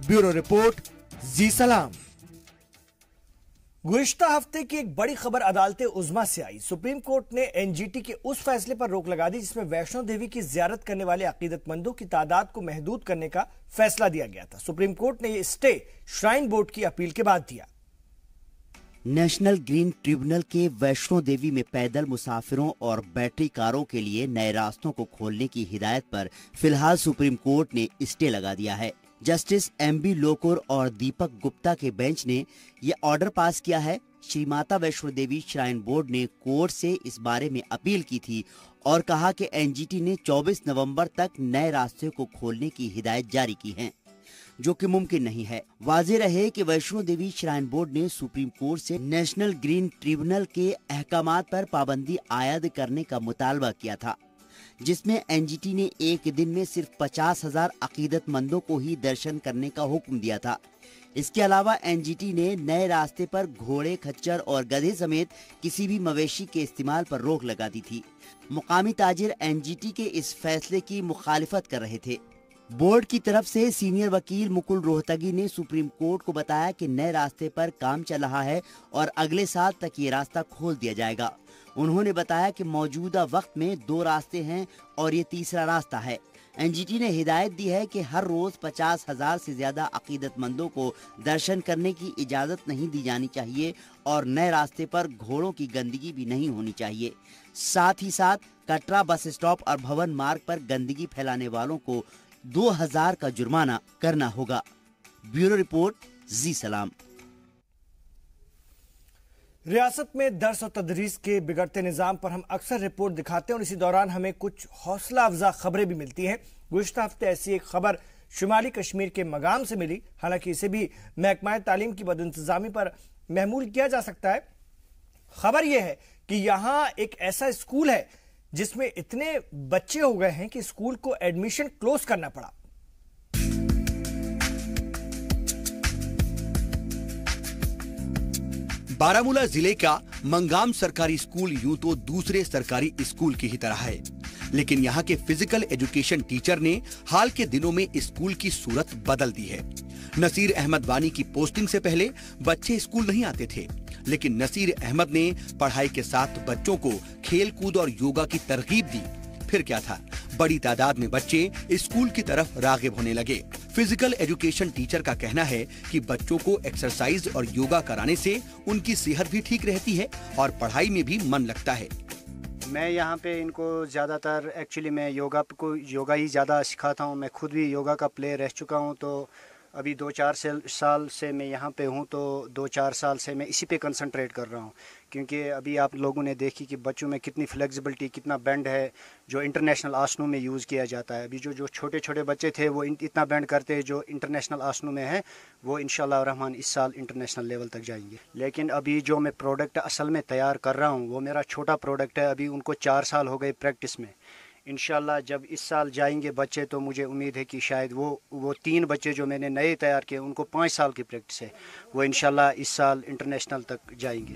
ब्यूरो रिपोर्ट, जी सलाम। गुज़िश्ता हफ्ते की एक बड़ी खबर अदालत उज़्मा से आई। सुप्रीम कोर्ट ने NGT के उस फैसले पर रोक लगा दी जिसमें वैष्णो देवी की जियारत करने वाले अकीदतमंदों की तादाद को महदूद करने का फैसला दिया गया था। सुप्रीम कोर्ट ने यह स्टे श्राइन बोर्ड की अपील के बाद दिया। नेशनल ग्रीन ट्रिब्यूनल के वैष्णो देवी में पैदल मुसाफिरों और बैटरी कारों के लिए नए रास्तों को खोलने की हिदायत पर फिलहाल सुप्रीम कोर्ट ने स्टे लगा दिया है। जस्टिस एमबी लोकुर और दीपक गुप्ता के बेंच ने ये ऑर्डर पास किया है। श्री माता वैष्णो देवी श्राइन बोर्ड ने कोर्ट से इस बारे में अपील की थी और कहा कि एनजीटी ने 24 नवंबर तक नए रास्ते को खोलने की हिदायत जारी की है, जो कि मुमकिन नहीं है। वाज़ेह रहे कि वैष्णो देवी श्राइन बोर्ड ने सुप्रीम कोर्ट से नेशनल ग्रीन ट्रिब्यूनल के अहकामात पर पाबंदी आयद करने का मुतालबा किया था, जिसमें एनजीटी ने एक दिन में सिर्फ 50,000 अकीदतमंदों को ही दर्शन करने का हुक्म दिया था। इसके अलावा एनजीटी ने नए रास्ते पर घोड़े, खच्चर और गधे समेत किसी भी मवेशी के इस्तेमाल पर रोक लगा दी थी। मुकामी ताजिर एनजीटी के इस फैसले की मुखालिफत कर रहे थे। बोर्ड की तरफ से सीनियर वकील मुकुल रोहतगी ने सुप्रीम कोर्ट को बताया कि नए रास्ते पर काम चल रहा है और अगले साल तक ये रास्ता खोल दिया जाएगा। उन्होंने बताया कि मौजूदा वक्त में 2 रास्ते हैं और ये तीसरा रास्ता है। एनजीटी ने हिदायत दी है कि हर रोज 50,000 से ज्यादा अकीदतमंदों को दर्शन करने की इजाजत नहीं दी जानी चाहिए और नए रास्ते पर घोड़ों की गंदगी भी नहीं होनी चाहिए। साथ ही साथ कटरा बस स्टॉप और भवन मार्ग पर गंदगी फैलाने वालों को 2000 का जुर्माना करना होगा। ब्यूरो रिपोर्ट, जी सलाम। रियासत में दर्स और तदरीस के बिगड़ते निजाम पर हम अक्सर रिपोर्ट दिखाते हैं और इसी दौरान हमें कुछ हौसला अफजा खबरें भी मिलती हैं। गुज़िश्ता हफ्ते ऐसी एक खबर शुमाली कश्मीर के मगाम से मिली। हालांकि इसे भी महकमा तालीम की बदइंतजामी पर महमूल किया जा सकता है। खबर यह है कि यहां एक ऐसा स्कूल है जिसमें इतने बच्चे हो गए हैं कि स्कूल को एडमिशन क्लोज करना पड़ा। बारामूला जिले का मंगाम सरकारी स्कूल यूं तो दूसरे सरकारी स्कूल की ही तरह है, लेकिन यहाँ के फिजिकल एजुकेशन टीचर ने हाल के दिनों में स्कूल की सूरत बदल दी है। नसीर अहमद वानी की पोस्टिंग से पहले बच्चे स्कूल नहीं आते थे, लेकिन नसीर अहमद ने पढ़ाई के साथ बच्चों को खेल कूद और योगा की तरगीब दी। फिर क्या था, बड़ी तादाद में बच्चे स्कूल की तरफ रागिब होने लगे। फिजिकल एजुकेशन टीचर का कहना है कि बच्चों को एक्सरसाइज और योगा कराने से उनकी सेहत भी ठीक रहती है और पढ़ाई में भी मन लगता है। मैं यहाँ पे इनको ज़्यादातर एक्चुअली मैं योगा ही ज़्यादा सिखाता हूँ। मैं खुद भी योगा का प्लेयर रह चुका हूँ, तो अभी 2-4 साल से मैं यहाँ पे हूँ, तो 2-4 साल से मैं इसी पे कंसंट्रेट कर रहा हूँ। क्योंकि अभी आप लोगों ने देखी कि बच्चों में कितनी फ्लेक्सिबिलिटी, कितना बेंड है जो इंटरनेशनल आसनों में यूज़ किया जाता है। अभी जो छोटे छोटे बच्चे थे वो इतना बेंड करते हैं जो इंटरनेशनल आसनों में है, वो इंशाल्लाह रहमान इस साल इंटरनेशनल लेवल तक जाएंगे। लेकिन अभी जो मैं प्रोडक्ट असल में तैयार कर रहा हूँ वो मेरा छोटा प्रोडक्ट है। अभी उनको 4 साल हो गए प्रैक्टिस में। इंशाल्लाह जब इस साल जाएंगे बच्चे तो मुझे उम्मीद है कि शायद वो 3 बच्चे जो मैंने नए तैयार किए उनको 5 साल की प्रैक्टिस है, वो इंशाल्लाह इस साल इंटरनेशनल तक जाएंगे।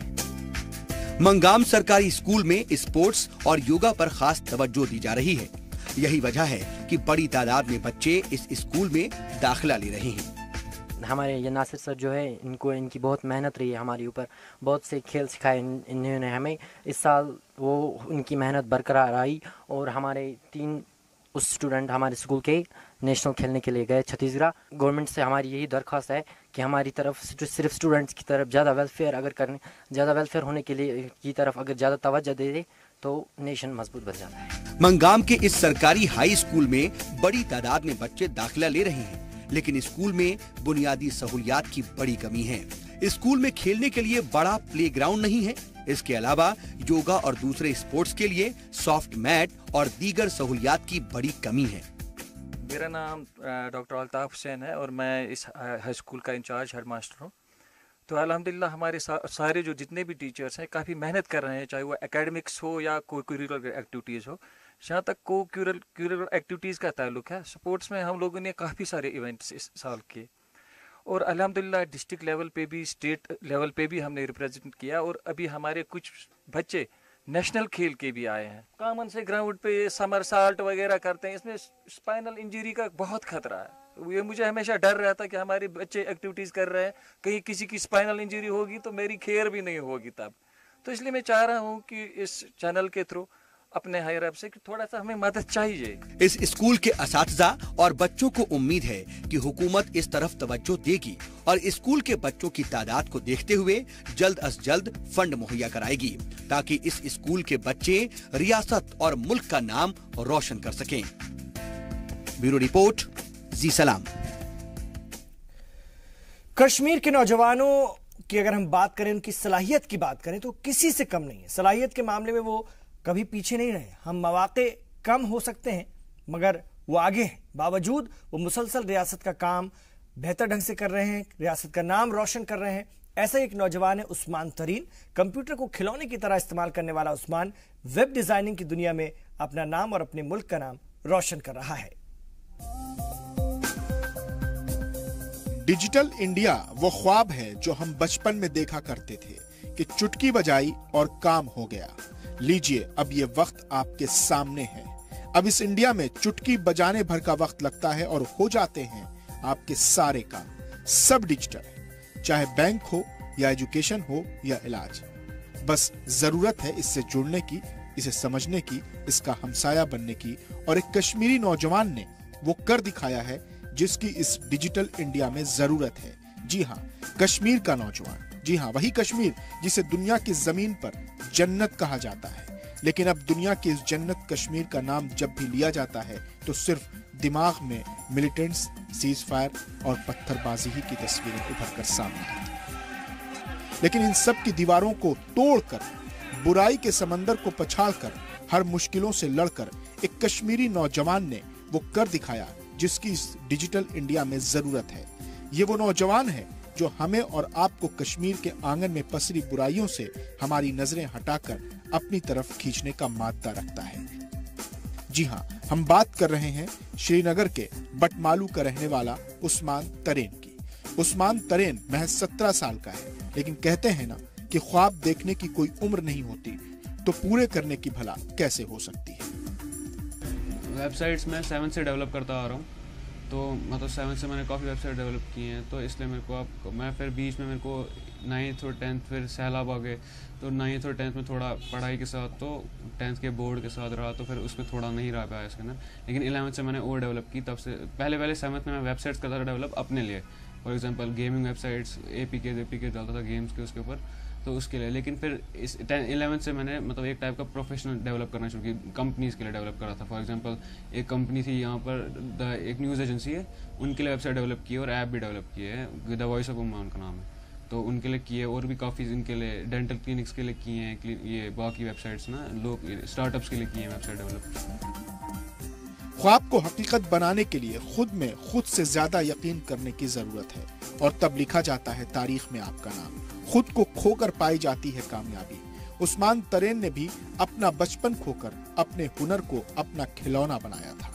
मंगाम सरकारी स्कूल में स्पोर्ट्स और योगा पर खास तवज्जो दी जा रही है। यही वजह है कि बड़ी तादाद में बच्चे इस स्कूल में दाखिला ले रहे हैं। हमारे ये नासिर सर जो है इनकी बहुत मेहनत रही है हमारे ऊपर, बहुत से खेल सिखाए इन्होंने हमें। इस साल वो उनकी मेहनत बरकरार आई और हमारे 3 उस स्टूडेंट हमारे स्कूल के नेशनल खेलने के लिए गए छत्तीसगढ़। गवर्नमेंट से हमारी यही दरख्वास्त है कि हमारी तरफ सिर्फ स्टूडेंट्स की तरफ ज़्यादा वेलफेयर होने के लिए की तरफ अगर ज़्यादा तवज्जो दे दे तो नेशन मजबूत बन जाता है। मंगाम के इस सरकारी हाई स्कूल में बड़ी तादाद में बच्चे दाखिला ले रहे हैं, लेकिन स्कूल में बुनियादी सहूलियात की बड़ी कमी है। स्कूल में खेलने के लिए बड़ा प्लेग्राउंड नहीं है। इसके अलावा योगा और दूसरे स्पोर्ट्स के लिए सॉफ्ट मैट और दीगर सहूलियात की बड़ी कमी है। मेरा नाम डॉक्टर अल्ताफ हुसैन है और मैं इस हाई स्कूल का इंचार्ज हेड मास्टर हूँ। तो अल्हम्दुलिल्लाह हमारे सारे जो जितने भी टीचर्स हैं काफ़ी मेहनत कर रहे हैं, चाहे वो एकेडमिक्स हो या को-करिकुलर एक्टिविटीज़ हो। जहाँ तक को-करिकुलर एक्टिविटीज़ का ताल्लुक है, स्पोर्ट्स में हम लोगों ने काफ़ी सारे इवेंट्स इस साल किए और अल्हम्दुलिल्लाह डिस्ट्रिक्ट लेवल पे भी, स्टेट लेवल पे भी हमने रिप्रेजेंट किया और अभी हमारे कुछ बच्चे नेशनल खेल के भी आए हैं। कॉमन से ग्राउंड पे समरसाल्ट वगैरह करते हैं, इसमें स्पाइनल इंजरी का बहुत खतरा है। ये मुझे हमेशा डर रहता कि हमारे बच्चे एक्टिविटीज़ कर रहे हैं, कहीं किसी की स्पाइनल इंजरी होगी तो मेरी खेल भी नहीं होगी तब। तो इसलिए मैं चाह रहा हूँ कि इस चैनल के थ्रू अपने हायर अप से कि थोड़ा सा हमें मदद चाहिए। इस स्कूल के असातिज़ा और बच्चों को उम्मीद है कि हुकूमत इस तरफ तवज्जो देगी और स्कूल के बच्चों की तादाद को देखते हुए जल्द अज जल्द फंड मुहैया कराएगी ताकि इस स्कूल के बच्चे रियासत और मुल्क का नाम रोशन कर सकें। ब्यूरो रिपोर्ट, जी सलाम। कश्मीर के नौजवानों की अगर हम बात करें, उनकी सलाहियत की बात करें तो किसी से कम नहीं है। सलाहियत के मामले में वो कभी पीछे नहीं रहे। हम मौके कम हो सकते हैं मगर वो आगे हैं। बावजूद वो मुसलसल रियासत का काम बेहतर ढंग से कर रहे हैं, रियासत का नाम रोशन कर रहे हैं। ऐसा एक नौजवान है उस्मान तरीन। कंप्यूटर को खिलौने की तरह इस्तेमाल करने वाला उस्मान वेब डिजाइनिंग की दुनिया में अपना नाम और अपने मुल्क का नाम रोशन कर रहा है। डिजिटल इंडिया वो ख्वाब है जो हम बचपन में देखा करते थे कि चुटकी बजाई और काम हो गया। लीजिए, अब ये वक्त आपके सामने है। अब इस इंडिया में चुटकी बजाने भर का वक्त लगता है और हो जाते हैं आपके सारे काम। सब डिजिटल है, चाहे बैंक हो या एजुकेशन हो या इलाज। बस जरूरत है इससे जुड़ने की, इसे समझने की, इसका हमसाया बनने की। और एक कश्मीरी नौजवान ने वो कर दिखाया है जिसकी इस डिजिटल इंडिया में जरूरत है। जी हाँ, कश्मीर का नौजवान। जी हाँ, वही कश्मीर जिसे दुनिया की जमीन पर जन्नत कहा जाता है। लेकिन अब दुनिया की इस जन्नत कश्मीर का नाम जब भी लिया जाता है तो सिर्फ दिमाग में मिलिटेंट्स, सीज फायर और पत्थरबाजी ही की तस्वीरें उभर कर सामने आती हैं। लेकिन इन सब की दीवारों को तोड़कर, बुराई के समंदर को पछाड़कर, हर मुश्किलों से लड़कर एक कश्मीरी नौजवान ने वो कर दिखाया जिसकी इस डिजिटल इंडिया में जरूरत है। ये वो नौजवान है जो हमें और आपको कश्मीर के आंगन में पसरी बुराइयों से हमारी नजरें हटाकर अपनी तरफ खींचने का मादा रखता है। जी हाँ, हम बात कर रहे हैं श्रीनगर के बटमालू का रहने वाला उस्मान तरेन की। उस्मान तरेन महज 17 साल का है, लेकिन कहते हैं ना कि ख्वाब देखने की कोई उम्र नहीं होती, तो पूरे करने की भला कैसे हो सकती है। वेबसाइट्स मैं 7 से डेवलप करता आ रहा हूँ, तो मतलब 7 से मैंने काफ़ी वेबसाइट डेवलप की हैं। तो इसलिए मेरे को मैं फिर बीच में मेरे को 9th और 10th फिर सैलाब आ गए, तो 9th और 10th में थोड़ा पढ़ाई के साथ, तो 10th के बोर्ड के साथ रहा, तो फिर उसमें थोड़ा नहीं रह पाया इसके अंदर। लेकिन 11th से मैंने और डेवलप की। तब से पहले 7th में मैं वेबसाइट्स करता था डेवलप अपने लिए। For example gaming websites, APK डालता था गेम्स के उसके ऊपर, तो उसके लिए। लेकिन फिर इस 11th से मैंने मतलब एक टाइप का प्रोफेशनल डेवलप करना शुरू की, कंपनीज़ के लिए डेवलप करा था। फॉर एग्जांपल एक कंपनी थी यहाँ पर, एक न्यूज़ एजेंसी है, उनके लिए वेबसाइट डेवलप की है और ऐप भी डेवलप किए है। द वॉइस ऑफ उम्मा उनका नाम है, तो उनके लिए किए। और भी काफ़ी इनके लिए डेंटल क्लिनिक्स के लिए किए हैं। ये बाकी वेबसाइट्स ना लोग स्टार्टअप्स के लिए किए हैं वेबसाइट डेवलप। ख्वाब को हकीकत बनाने के लिए खुद से ज्यादा यकीन करने की जरूरत है, और तब लिखा जाता है तारीख में आपका नाम। खुद को खोकर पाई जाती है कामयाबी। उस्मान तरेन ने भी अपना बचपन खोकर अपने हुनर को अपना खिलौना बनाया था।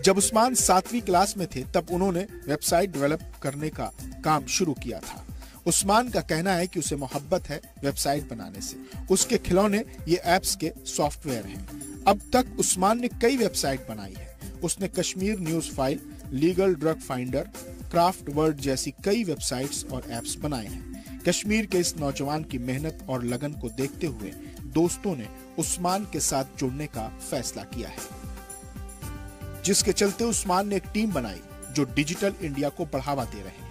जब उस्मान 7वीं क्लास में थे तब उन्होंने वेबसाइट डेवलप करने का काम शुरू किया था। उस्मान का कहना है कि उसे मोहब्बत है वेबसाइट बनाने से। उसके खिलौने ये ऐप्स के सॉफ्टवेयर हैं। अब तक उस्मान ने कई वेबसाइट बनाई है। उसने Kashmir news file, legal drug finder, craft world जैसी कई वेबसाइट्स और ऐप्स बनाए हैं। कश्मीर के इस नौजवान की मेहनत और लगन को देखते हुए दोस्तों ने उस्मान के साथ जुड़ने का फैसला किया है, जिसके चलते उस्मान ने एक टीम बनाई जो डिजिटल इंडिया को बढ़ावा दे रहे हैं।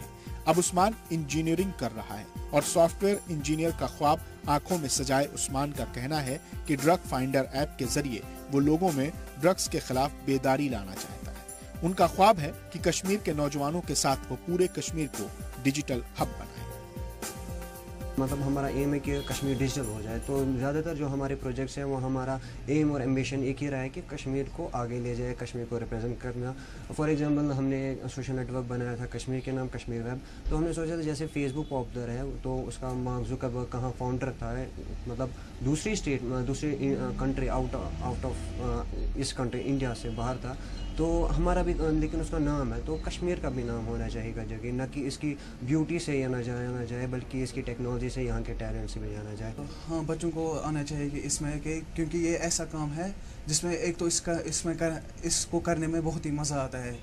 अब उस्मान इंजीनियरिंग कर रहा है और सॉफ्टवेयर इंजीनियर का ख्वाब आंखों में सजाए उस्मान का कहना है कि ड्रग फाइंडर ऐप के जरिए वो लोगों में ड्रग्स के खिलाफ बेदारी लाना चाहता है। उनका ख्वाब है कि कश्मीर के नौजवानों के साथ वो पूरे कश्मीर को डिजिटल हब बनाए। मतलब हमारा एम है कि कश्मीर डिजिटल हो जाए, तो ज़्यादातर जो हमारे प्रोजेक्ट्स हैं वो हमारा एम और एम्बिशन एक ही रहा है कि कश्मीर को आगे ले जाए, कश्मीर को रिप्रेजेंट करना। फॉर एग्जांपल हमने सोशल नेटवर्क बनाया था कश्मीर के नाम कश्मीर वेब। तो हमने सोचा था जैसे फेसबुक पॉपुलर है तो उसका मार्क जुकरबर्ग कहाँ फाउंडर था, मतलब दूसरी स्टेट, दूसरी कंट्री आउट ऑफ इस कंट्री इंडिया से बाहर था, तो हमारा भी, लेकिन उसका नाम है तो कश्मीर का भी नाम होना चाहिए जगह, न कि इसकी ब्यूटी से जाना जाए बल्कि इसकी टेक्नोलॉजी से, यहाँ के टैलेंट से भी जाना जाए। हाँ, बच्चों को आना चाहिए कि इसमें कि क्योंकि ये ऐसा काम है जिसमें एक तो इसको करने में बहुत ही मज़ा आता है।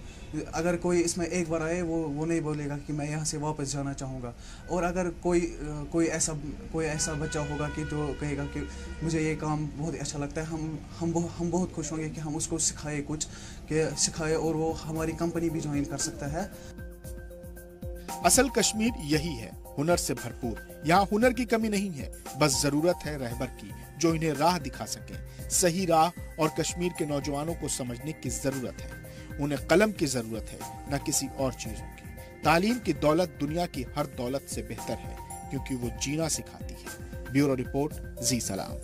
अगर कोई इसमें एक बार आए वो नहीं बोलेगा कि मैं यहाँ से वापस जाना चाहूँगा। और अगर कोई ऐसा बच्चा होगा कि जो कहेगा कि मुझे ये काम बहुत अच्छा लगता है, हम बहुत खुश होंगे कि हम उसको सिखाए और वो हमारी कंपनी भी ज्वाइन कर सकता है। असल कश्मीर यही है, हुनर से भरपूर। यहाँ हुनर की कमी नहीं है, बस जरूरत है रहबर की जो इन्हें राह दिखा सके। सही राह और कश्मीर के नौजवानों को समझने की जरूरत है। उन्हें कलम की जरूरत है, न किसी और चीजों की। तालीम की दौलत दुनिया की हर दौलत से बेहतर है क्योंकि वो जीना सिखाती है। ब्यूरो रिपोर्ट, जी सलाम।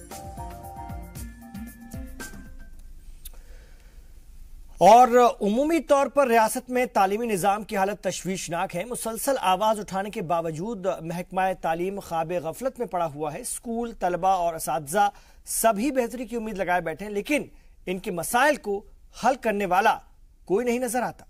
और उमूमी तौर पर रियासत में तालीमी निज़ाम की हालत तशवीशनाक है। मुसलसल आवाज उठाने के बावजूद महकमा तालीम ख्वाब गफलत में पड़ा हुआ है। स्कूल, तलबा और असातिज़ा सभी बेहतरी की उम्मीद लगाए बैठे हैं, लेकिन इनके मसाइल को हल करने वाला कोई नहीं नजर आता।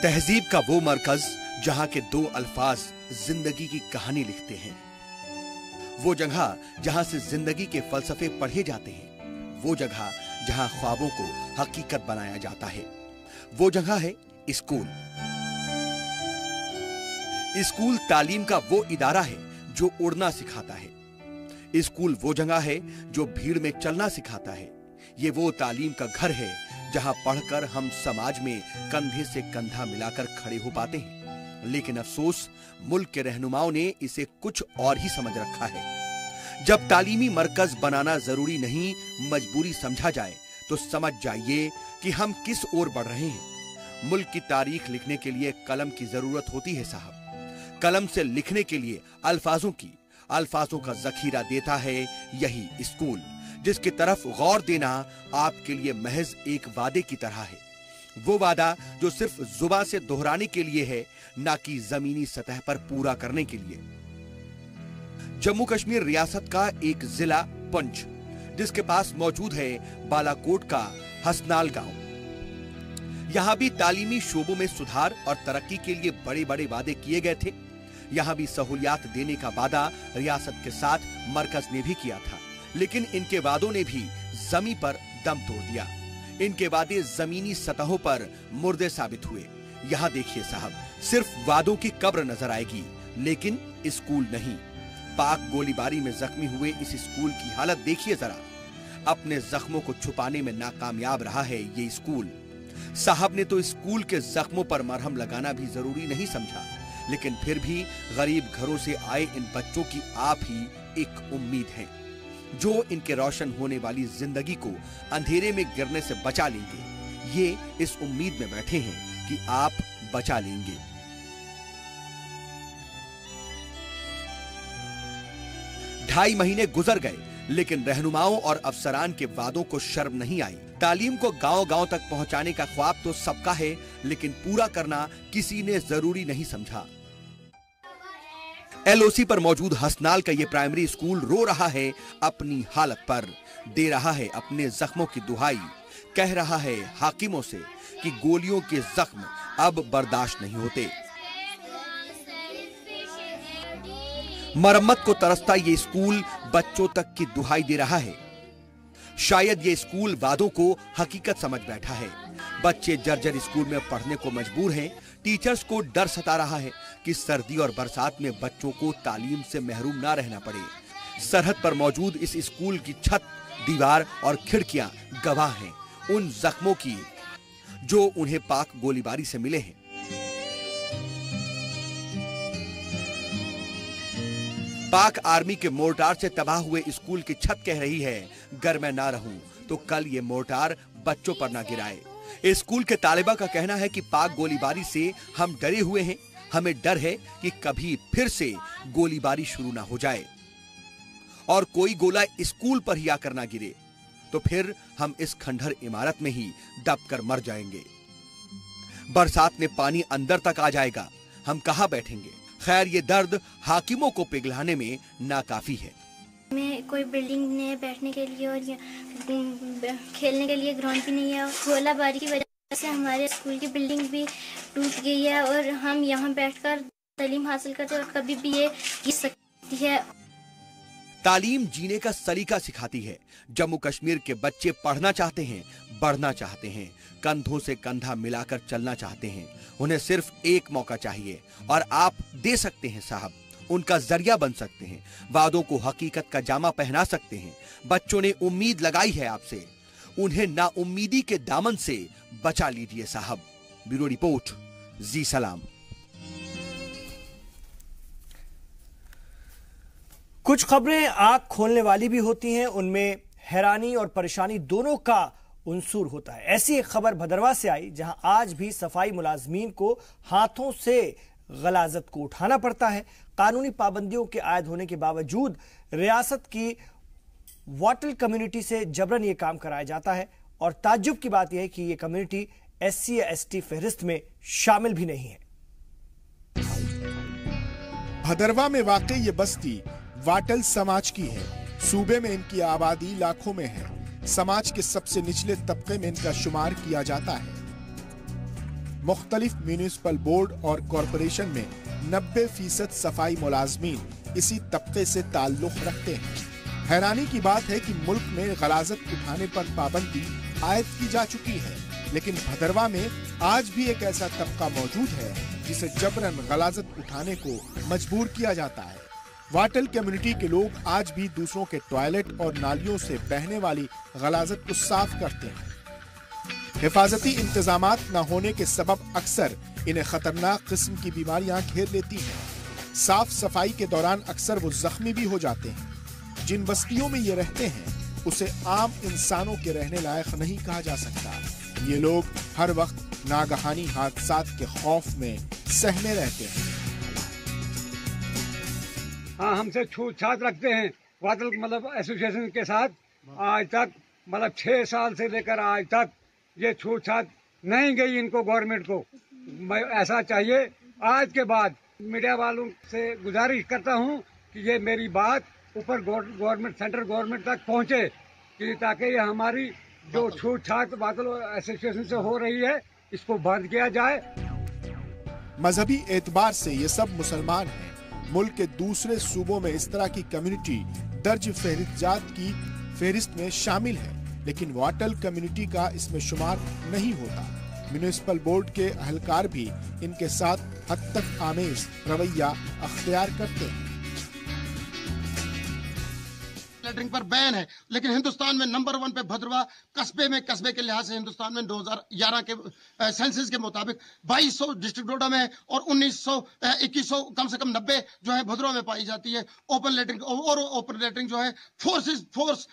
तहजीब का वो मरकज जहां के दो अल्फाज जिंदगी की कहानी लिखते हैं, वो जगह जहां से जिंदगी के फलसफे पढ़े जाते हैं, वो जगह जहां ख्वाबों को हकीकत बनाया जाता है, वो जगह है स्कूल। स्कूल तालीम का वो इदारा है जो उड़ना सिखाता है। स्कूल वो जगह है जो भीड़ में चलना सिखाता है। ये वो तालीम का घर है जहां पढ़कर हम समाज में कंधे से कंधा मिलाकर खड़े हो पाते हैं। लेकिन अफसोस, मुल्क के रहनुमाओं ने इसे कुछ और ही समझ रखा है। जब तालीमी मरकज बनाना जरूरी नहीं, मजबूरी समझा जाए, तो समझ जाइए कि हम किस ओर बढ़ रहे हैं। मुल्क की तारीख लिखने के लिए कलम की जरूरत होती है साहब। कलम से लिखने के लिए अल्फाजों का जखीरा देता है यही स्कूल, जिसकी तरफ गौर देना आपके लिए महज एक वादे की तरह है। वो वादा जो सिर्फ जुबान से दोहराने के लिए है, ना कि जमीनी सतह पर पूरा करने के लिए। जम्मू कश्मीर रियासत का एक जिला पुंछ, जिसके पास मौजूद है बालाकोट का हसनाल गांव। यहां भी तालीमी शोबों में सुधार और तरक्की के लिए बड़े बड़े वादे किए गए थे। यहां भी सहूलियात देने का वादा रियासत के साथ मरकज ने भी किया था, लेकिन इनके वादों ने भी जमीन पर दम तोड़ दिया। इनके वादे जमीनी सतहों पर मुर्दे साबित हुए। यहाँ देखिए साहब, सिर्फ वादों की कब्र नजर आएगी, लेकिन स्कूल नहीं। पाक गोलीबारी में जख्मी हुए इस स्कूल की हालत देखिए जरा। अपने जख्मों को छुपाने में नाकामयाब रहा है ये स्कूल। साहब ने तो स्कूल के जख्मों पर मरहम लगाना भी जरूरी नहीं समझा, लेकिन फिर भी गरीब घरों से आए इन बच्चों की आप ही एक उम्मीद है, जो इनके रोशन होने वाली जिंदगी को अंधेरे में गिरने से बचा लेंगे। ये इस उम्मीद में बैठे हैं कि आप बचा लेंगे। ढाई महीने गुजर गए, लेकिन रहनुमाओं और अफसरान के वादों को शर्म नहीं आई। तालीम को गांव-गांव तक पहुंचाने का ख्वाब तो सबका है, लेकिन पूरा करना किसी ने जरूरी नहीं समझा। एलओसी पर मौजूद हसनाल का ये प्राइमरी स्कूल रो रहा है अपनी हालत पर, दे रहा है अपने जख्मों की दुहाई, कह रहा है हाकिमों से कि गोलियों के जख्म अब बर्दाश्त नहीं होते। मरम्मत को तरसता ये स्कूल बच्चों तक की दुहाई दे रहा है। शायद ये स्कूल वादों को हकीकत समझ बैठा है। बच्चे जर्जर स्कूल में पढ़ने को मजबूर हैं। टीचर्स को डर सता रहा है कि सर्दी और बरसात में बच्चों को तालीम से महरूम ना रहना पड़े। सरहद पर मौजूद इस स्कूल की छत, दीवार और खिड़कियां गवाह हैं उन जख्मों की जो उन्हें पाक गोलीबारी से मिले हैं। पाक आर्मी के मोर्टार से तबाह हुए स्कूल की छत कह रही है, अगर मैं ना रहूं तो कल ये मोर्टार बच्चों पर ना गिराए। स्कूल के तालिबा का कहना है कि पाक गोलीबारी से हम डरे हुए हैं। हमें डर है कि कभी फिर से गोलीबारी शुरू ना हो जाए और कोई गोला स्कूल पर ही आकर ना गिरे, तो फिर हम इस खंडहर इमारत में ही दबकर मर जाएंगे। बरसात में पानी अंदर तक आ जाएगा, हम कहां बैठेंगे। खैर, ये दर्द हाकिमों को पिघलाने में नाकाफी है। में कोई बिल्डिंग नहीं है बैठने के लिए और खेलने के लिए ग्राउंड भी नहीं है। गोलाबारी की वजह जैसे हमारे स्कूल की बिल्डिंग भी टूट गई है और हम यहाँ बैठकर तालीम हासिल करते हैं और कभी भी ये गिर सकती है। तालीम जीने का सलीका सिखाती है। जम्मू कश्मीर के बच्चे पढ़ना चाहते हैं, बढ़ना चाहते हैं, कंधों से कंधा मिलाकर चलना चाहते हैं। उन्हें सिर्फ एक मौका चाहिए और आप दे सकते हैं साहब। उनका जरिया बन सकते हैं, वादों को हकीकत का जामा पहना सकते हैं। बच्चों ने उम्मीद लगाई है आपसे, उन्हें नाउम्मीदी के दामन से बचा लीजिए साहब। ब्यूरो रिपोर्ट, जी सलाम। कुछ खबरें आंख खोलने वाली भी होती हैं, उनमें हैरानी और परेशानी दोनों का उनसूर होता है। ऐसी एक खबर भदरवा से आई जहां आज भी सफाई मुलाजमीन को हाथों से गलाजत को उठाना पड़ता है। कानूनी पाबंदियों के आयद होने के बावजूद रियासत की वाटल कम्युनिटी से जबरन ये काम कराया जाता है और ताज्जुब की बात यह है कि ये कम्युनिटी SC या ST फहरिस्त में शामिल भी नहीं है। भदरवा में वाकई ये बस्ती वाटल समाज की है। सूबे में इनकी आबादी लाखों में है। समाज के सबसे निचले तबके में इनका शुमार किया जाता है। मुख्तलिफ म्यूनिसिपल बोर्ड और कॉरपोरेशन में 90% सफाई मुलाजमीन इसी तबके से ताल्लुक रखते हैं। हैरानी की बात है कि मुल्क में गलाजत उठाने पर पाबंदी आयद की जा चुकी है, लेकिन भदरवा में आज भी एक ऐसा तबका मौजूद है जिसे जबरन गलाजत उठाने को मजबूर किया जाता है। वाटल कम्युनिटी के लोग आज भी दूसरों के टॉयलेट और नालियों से बहने वाली गलाजत को साफ करते हैं। हिफाजती इंतजामात न होने के सबब अक्सर इन्हें खतरनाक किस्म की बीमारियां घेर लेती हैं। साफ सफाई के दौरान अक्सर वो जख्मी भी हो जाते हैं। जिन बस्तियों में ये रहते हैं उसे आम इंसानों के रहने लायक नहीं कहा जा सकता। ये लोग हर वक्त नागहानी हादसात के खौफ में सहमे रहते हैं। हाँ, हमसे छूट-छाट रखते हैं वाटल मतलब एसोसिएशन के साथ। आज तक मतलब 6 साल से लेकर आज तक ये छूट-छाट नहीं गई इनको, गवर्नमेंट को। मैं ऐसा चाहिए आज के बाद मीडिया वालों से गुजारिश करता हूँ कि ये मेरी बात ऊपर गवर्नमेंट, सेंट्रल गवर्नमेंट तक पहुँचे कि ताकि ये हमारी जो छूट-छाट वाटल एसोसिएशन से हो रही है इसको बंद किया जाए। मजहबी एतबार से ये सब मुसलमान हैं। मुल्क के दूसरे सूबों में इस तरह की कम्युनिटी दर्ज फहरिस्त की फहरिस्त में शामिल है, लेकिन वाटल कम्युनिटी का इसमें शुमार नहीं होता। म्यूनिसिपल बोर्ड के अहलकार भी इनके साथ हद तक आमेज रवैया अख्तियार करते हैं। लेटरिंग पर बैन है, लेकिन हिंदुस्तान में नंबर 1 पे भदरवा कस्बे के लिहाज से हिंदुस्तान में 2011 के सेंसस के मुताबिक 2200 डिस्ट्रिक्ट डोडा में और 2100 कम से कम 90 जो है भदरवा में पाई जाती है। ओपन लेटरिंग और ओपन लेटरिंग जो है फोर्स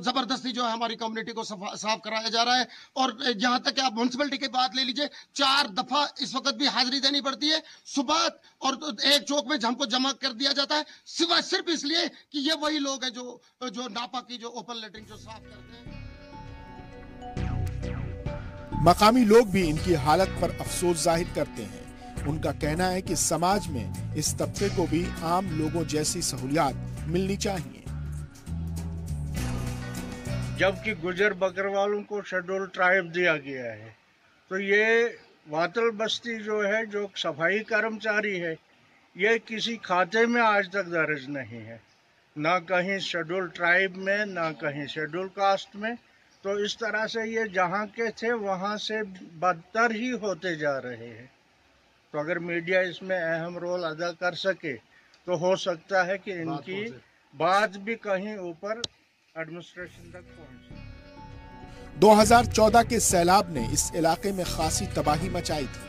जबरदस्ती जो है हमारी कम्युनिटी को साफ कराया जा रहा है। और यहाँ तक कि आप म्यूनसिपलिटी की बात ले लीजिए, 4 दफा इस वक्त भी हाजिरी देनी पड़ती है सुबह, और एक चौक में हमको जमा कर दिया जाता है सिर्फ इसलिए कि ये वही लोग हैं जो नापा की जो ओपन लेटरिंग जो साफ करते हैं। मकामी लोग भी इनकी हालत पर अफसोस जाहिर करते हैं। उनका कहना है कि समाज में इस तबके को भी आम लोगों जैसी सहूलियात मिलनी चाहिए। जबकि गुजर बकरवालों को शेड्यूल ट्राइब दिया गया है, तो ये वाटल बस्ती जो है, जो सफाई कर्मचारी है, ये किसी खाते में आज तक दर्ज नहीं है, ना कहीं शेड्यूल ट्राइब में, ना कहीं शेड्यूल कास्ट में। तो इस तरह से ये जहाँ के थे वहाँ से बदतर ही होते जा रहे हैं। तो अगर मीडिया इसमें अहम रोल अदा कर सके तो हो सकता है कि इनकी बात भी कहीं ऊपर एडमिनिस्ट्रेशन तक पहुँचे। 2014 के सैलाब ने इस इलाके में खासी तबाही मचाई थी।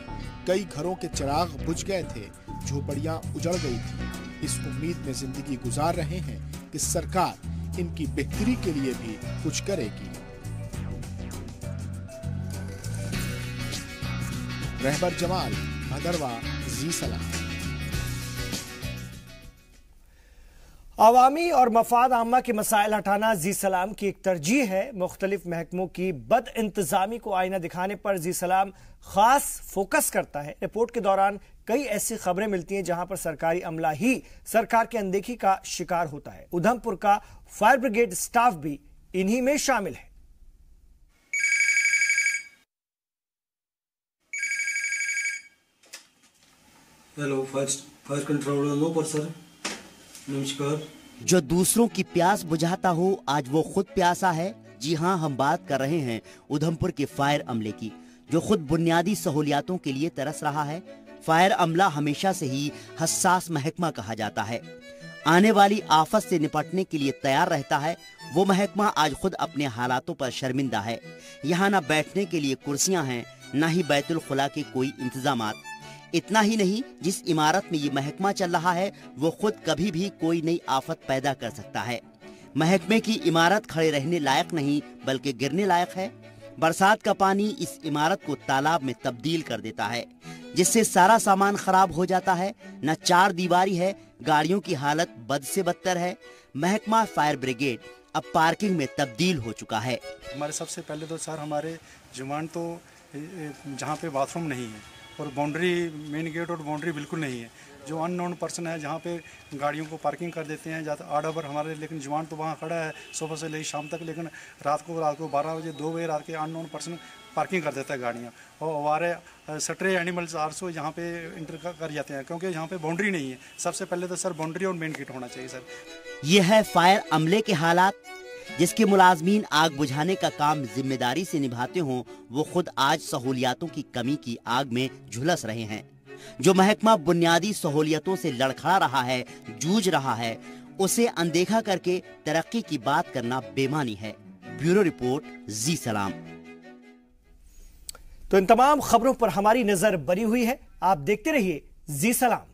कई घरों के चिराग बुझ गए थे, झोपड़ियां उजड़ गई थी। इस उम्मीद में जिंदगी गुजार रहे हैं कि सरकार इनकी बेहतरी के लिए भी कुछ करेगी। रहबर जमाल, भदरवा, जी सलाम। अवामी और मफाद आमा के मसाइल हटाना जी सलाम की एक तरजीह है। मुख्तलिफ महकमों की बद इंतजामी को आईना दिखाने पर जी सलाम खास फोकस करता है। रिपोर्ट के दौरान कई ऐसी खबरें मिलती हैं जहां पर सरकारी अमला ही सरकार की अनदेखी का शिकार होता है। उधमपुर का फायर ब्रिगेड स्टाफ भी इन्हीं में शामिल है। हेलो, फायर कंट्रोल नो पर सर, नमस्कार। जो दूसरों की प्यास बुझाता हो आज वो खुद प्यासा है। जी हाँ, हम बात कर रहे हैं उधमपुर के फायर अमले की, जो खुद बुनियादी सहूलियातों के लिए तरस रहा है। फायर अमला हमेशा से ही हसास महकमा कहा जाता है, आने वाली आफत से निपटने के लिए तैयार रहता है। वो महकमा आज खुद अपने हालातों पर शर्मिंदा है। यहाँ न बैठने के लिए कुर्सियां हैं, न ही बैतुल खुला के कोई इंतजामात। इतना ही नहीं, जिस इमारत में ये महकमा चल रहा है वो खुद कभी भी कोई नई आफत पैदा कर सकता है। महकमे की इमारत खड़े रहने लायक नहीं बल्कि गिरने लायक है। बरसात का पानी इस इमारत को तालाब में तब्दील कर देता है, जिससे सारा सामान खराब हो जाता है। न चार दीवारी है, गाड़ियों की हालत बद से बदतर है। महकमा फायर ब्रिगेड अब पार्किंग में तब्दील हो चुका है। हमारे सबसे पहले तो सर हमारे जुमान तो जहाँ पे बाथरूम नहीं है और बाउंड्री, मेन गेट और बाउंड्री बिल्कुल नहीं है। जो अननोन पर्सन है जहाँ पे गाड़ियों को पार्किंग कर देते हैं ज़्यादा आड ओवर हमारे, लेकिन जुमान तो वहाँ खड़ा है सुबह से लेकर शाम तक, लेकिन रात को 12 बजे 2 बजे रात के अननोन पर्सन पार्किंग कर देता है गाड़ियाँ। और हमारे स्ट्रे एनिमल्स आरसो यहाँ पे इंटर कर जाते हैं क्योंकि यहाँ पे बाउंड्री नहीं है। सबसे पहले तो सर बाउंड्री और मेन गेट होना चाहिए सर। ये है फायर अमले के हालात, जिसके मुलाजमीन आग बुझाने का काम जिम्मेदारी से निभाते हों, वो खुद आज सहूलियातों की कमी की आग में झुलस रहे हैं। जो महकमा बुनियादी सहूलियतों से लड़खड़ा रहा है, जूझ रहा है, उसे अनदेखा करके तरक्की की बात करना बेमानी है। ब्यूरो रिपोर्ट, जी सलाम। तो इन तमाम खबरों पर हमारी नजर बनी हुई है। आप देखते रहिए जी सलाम।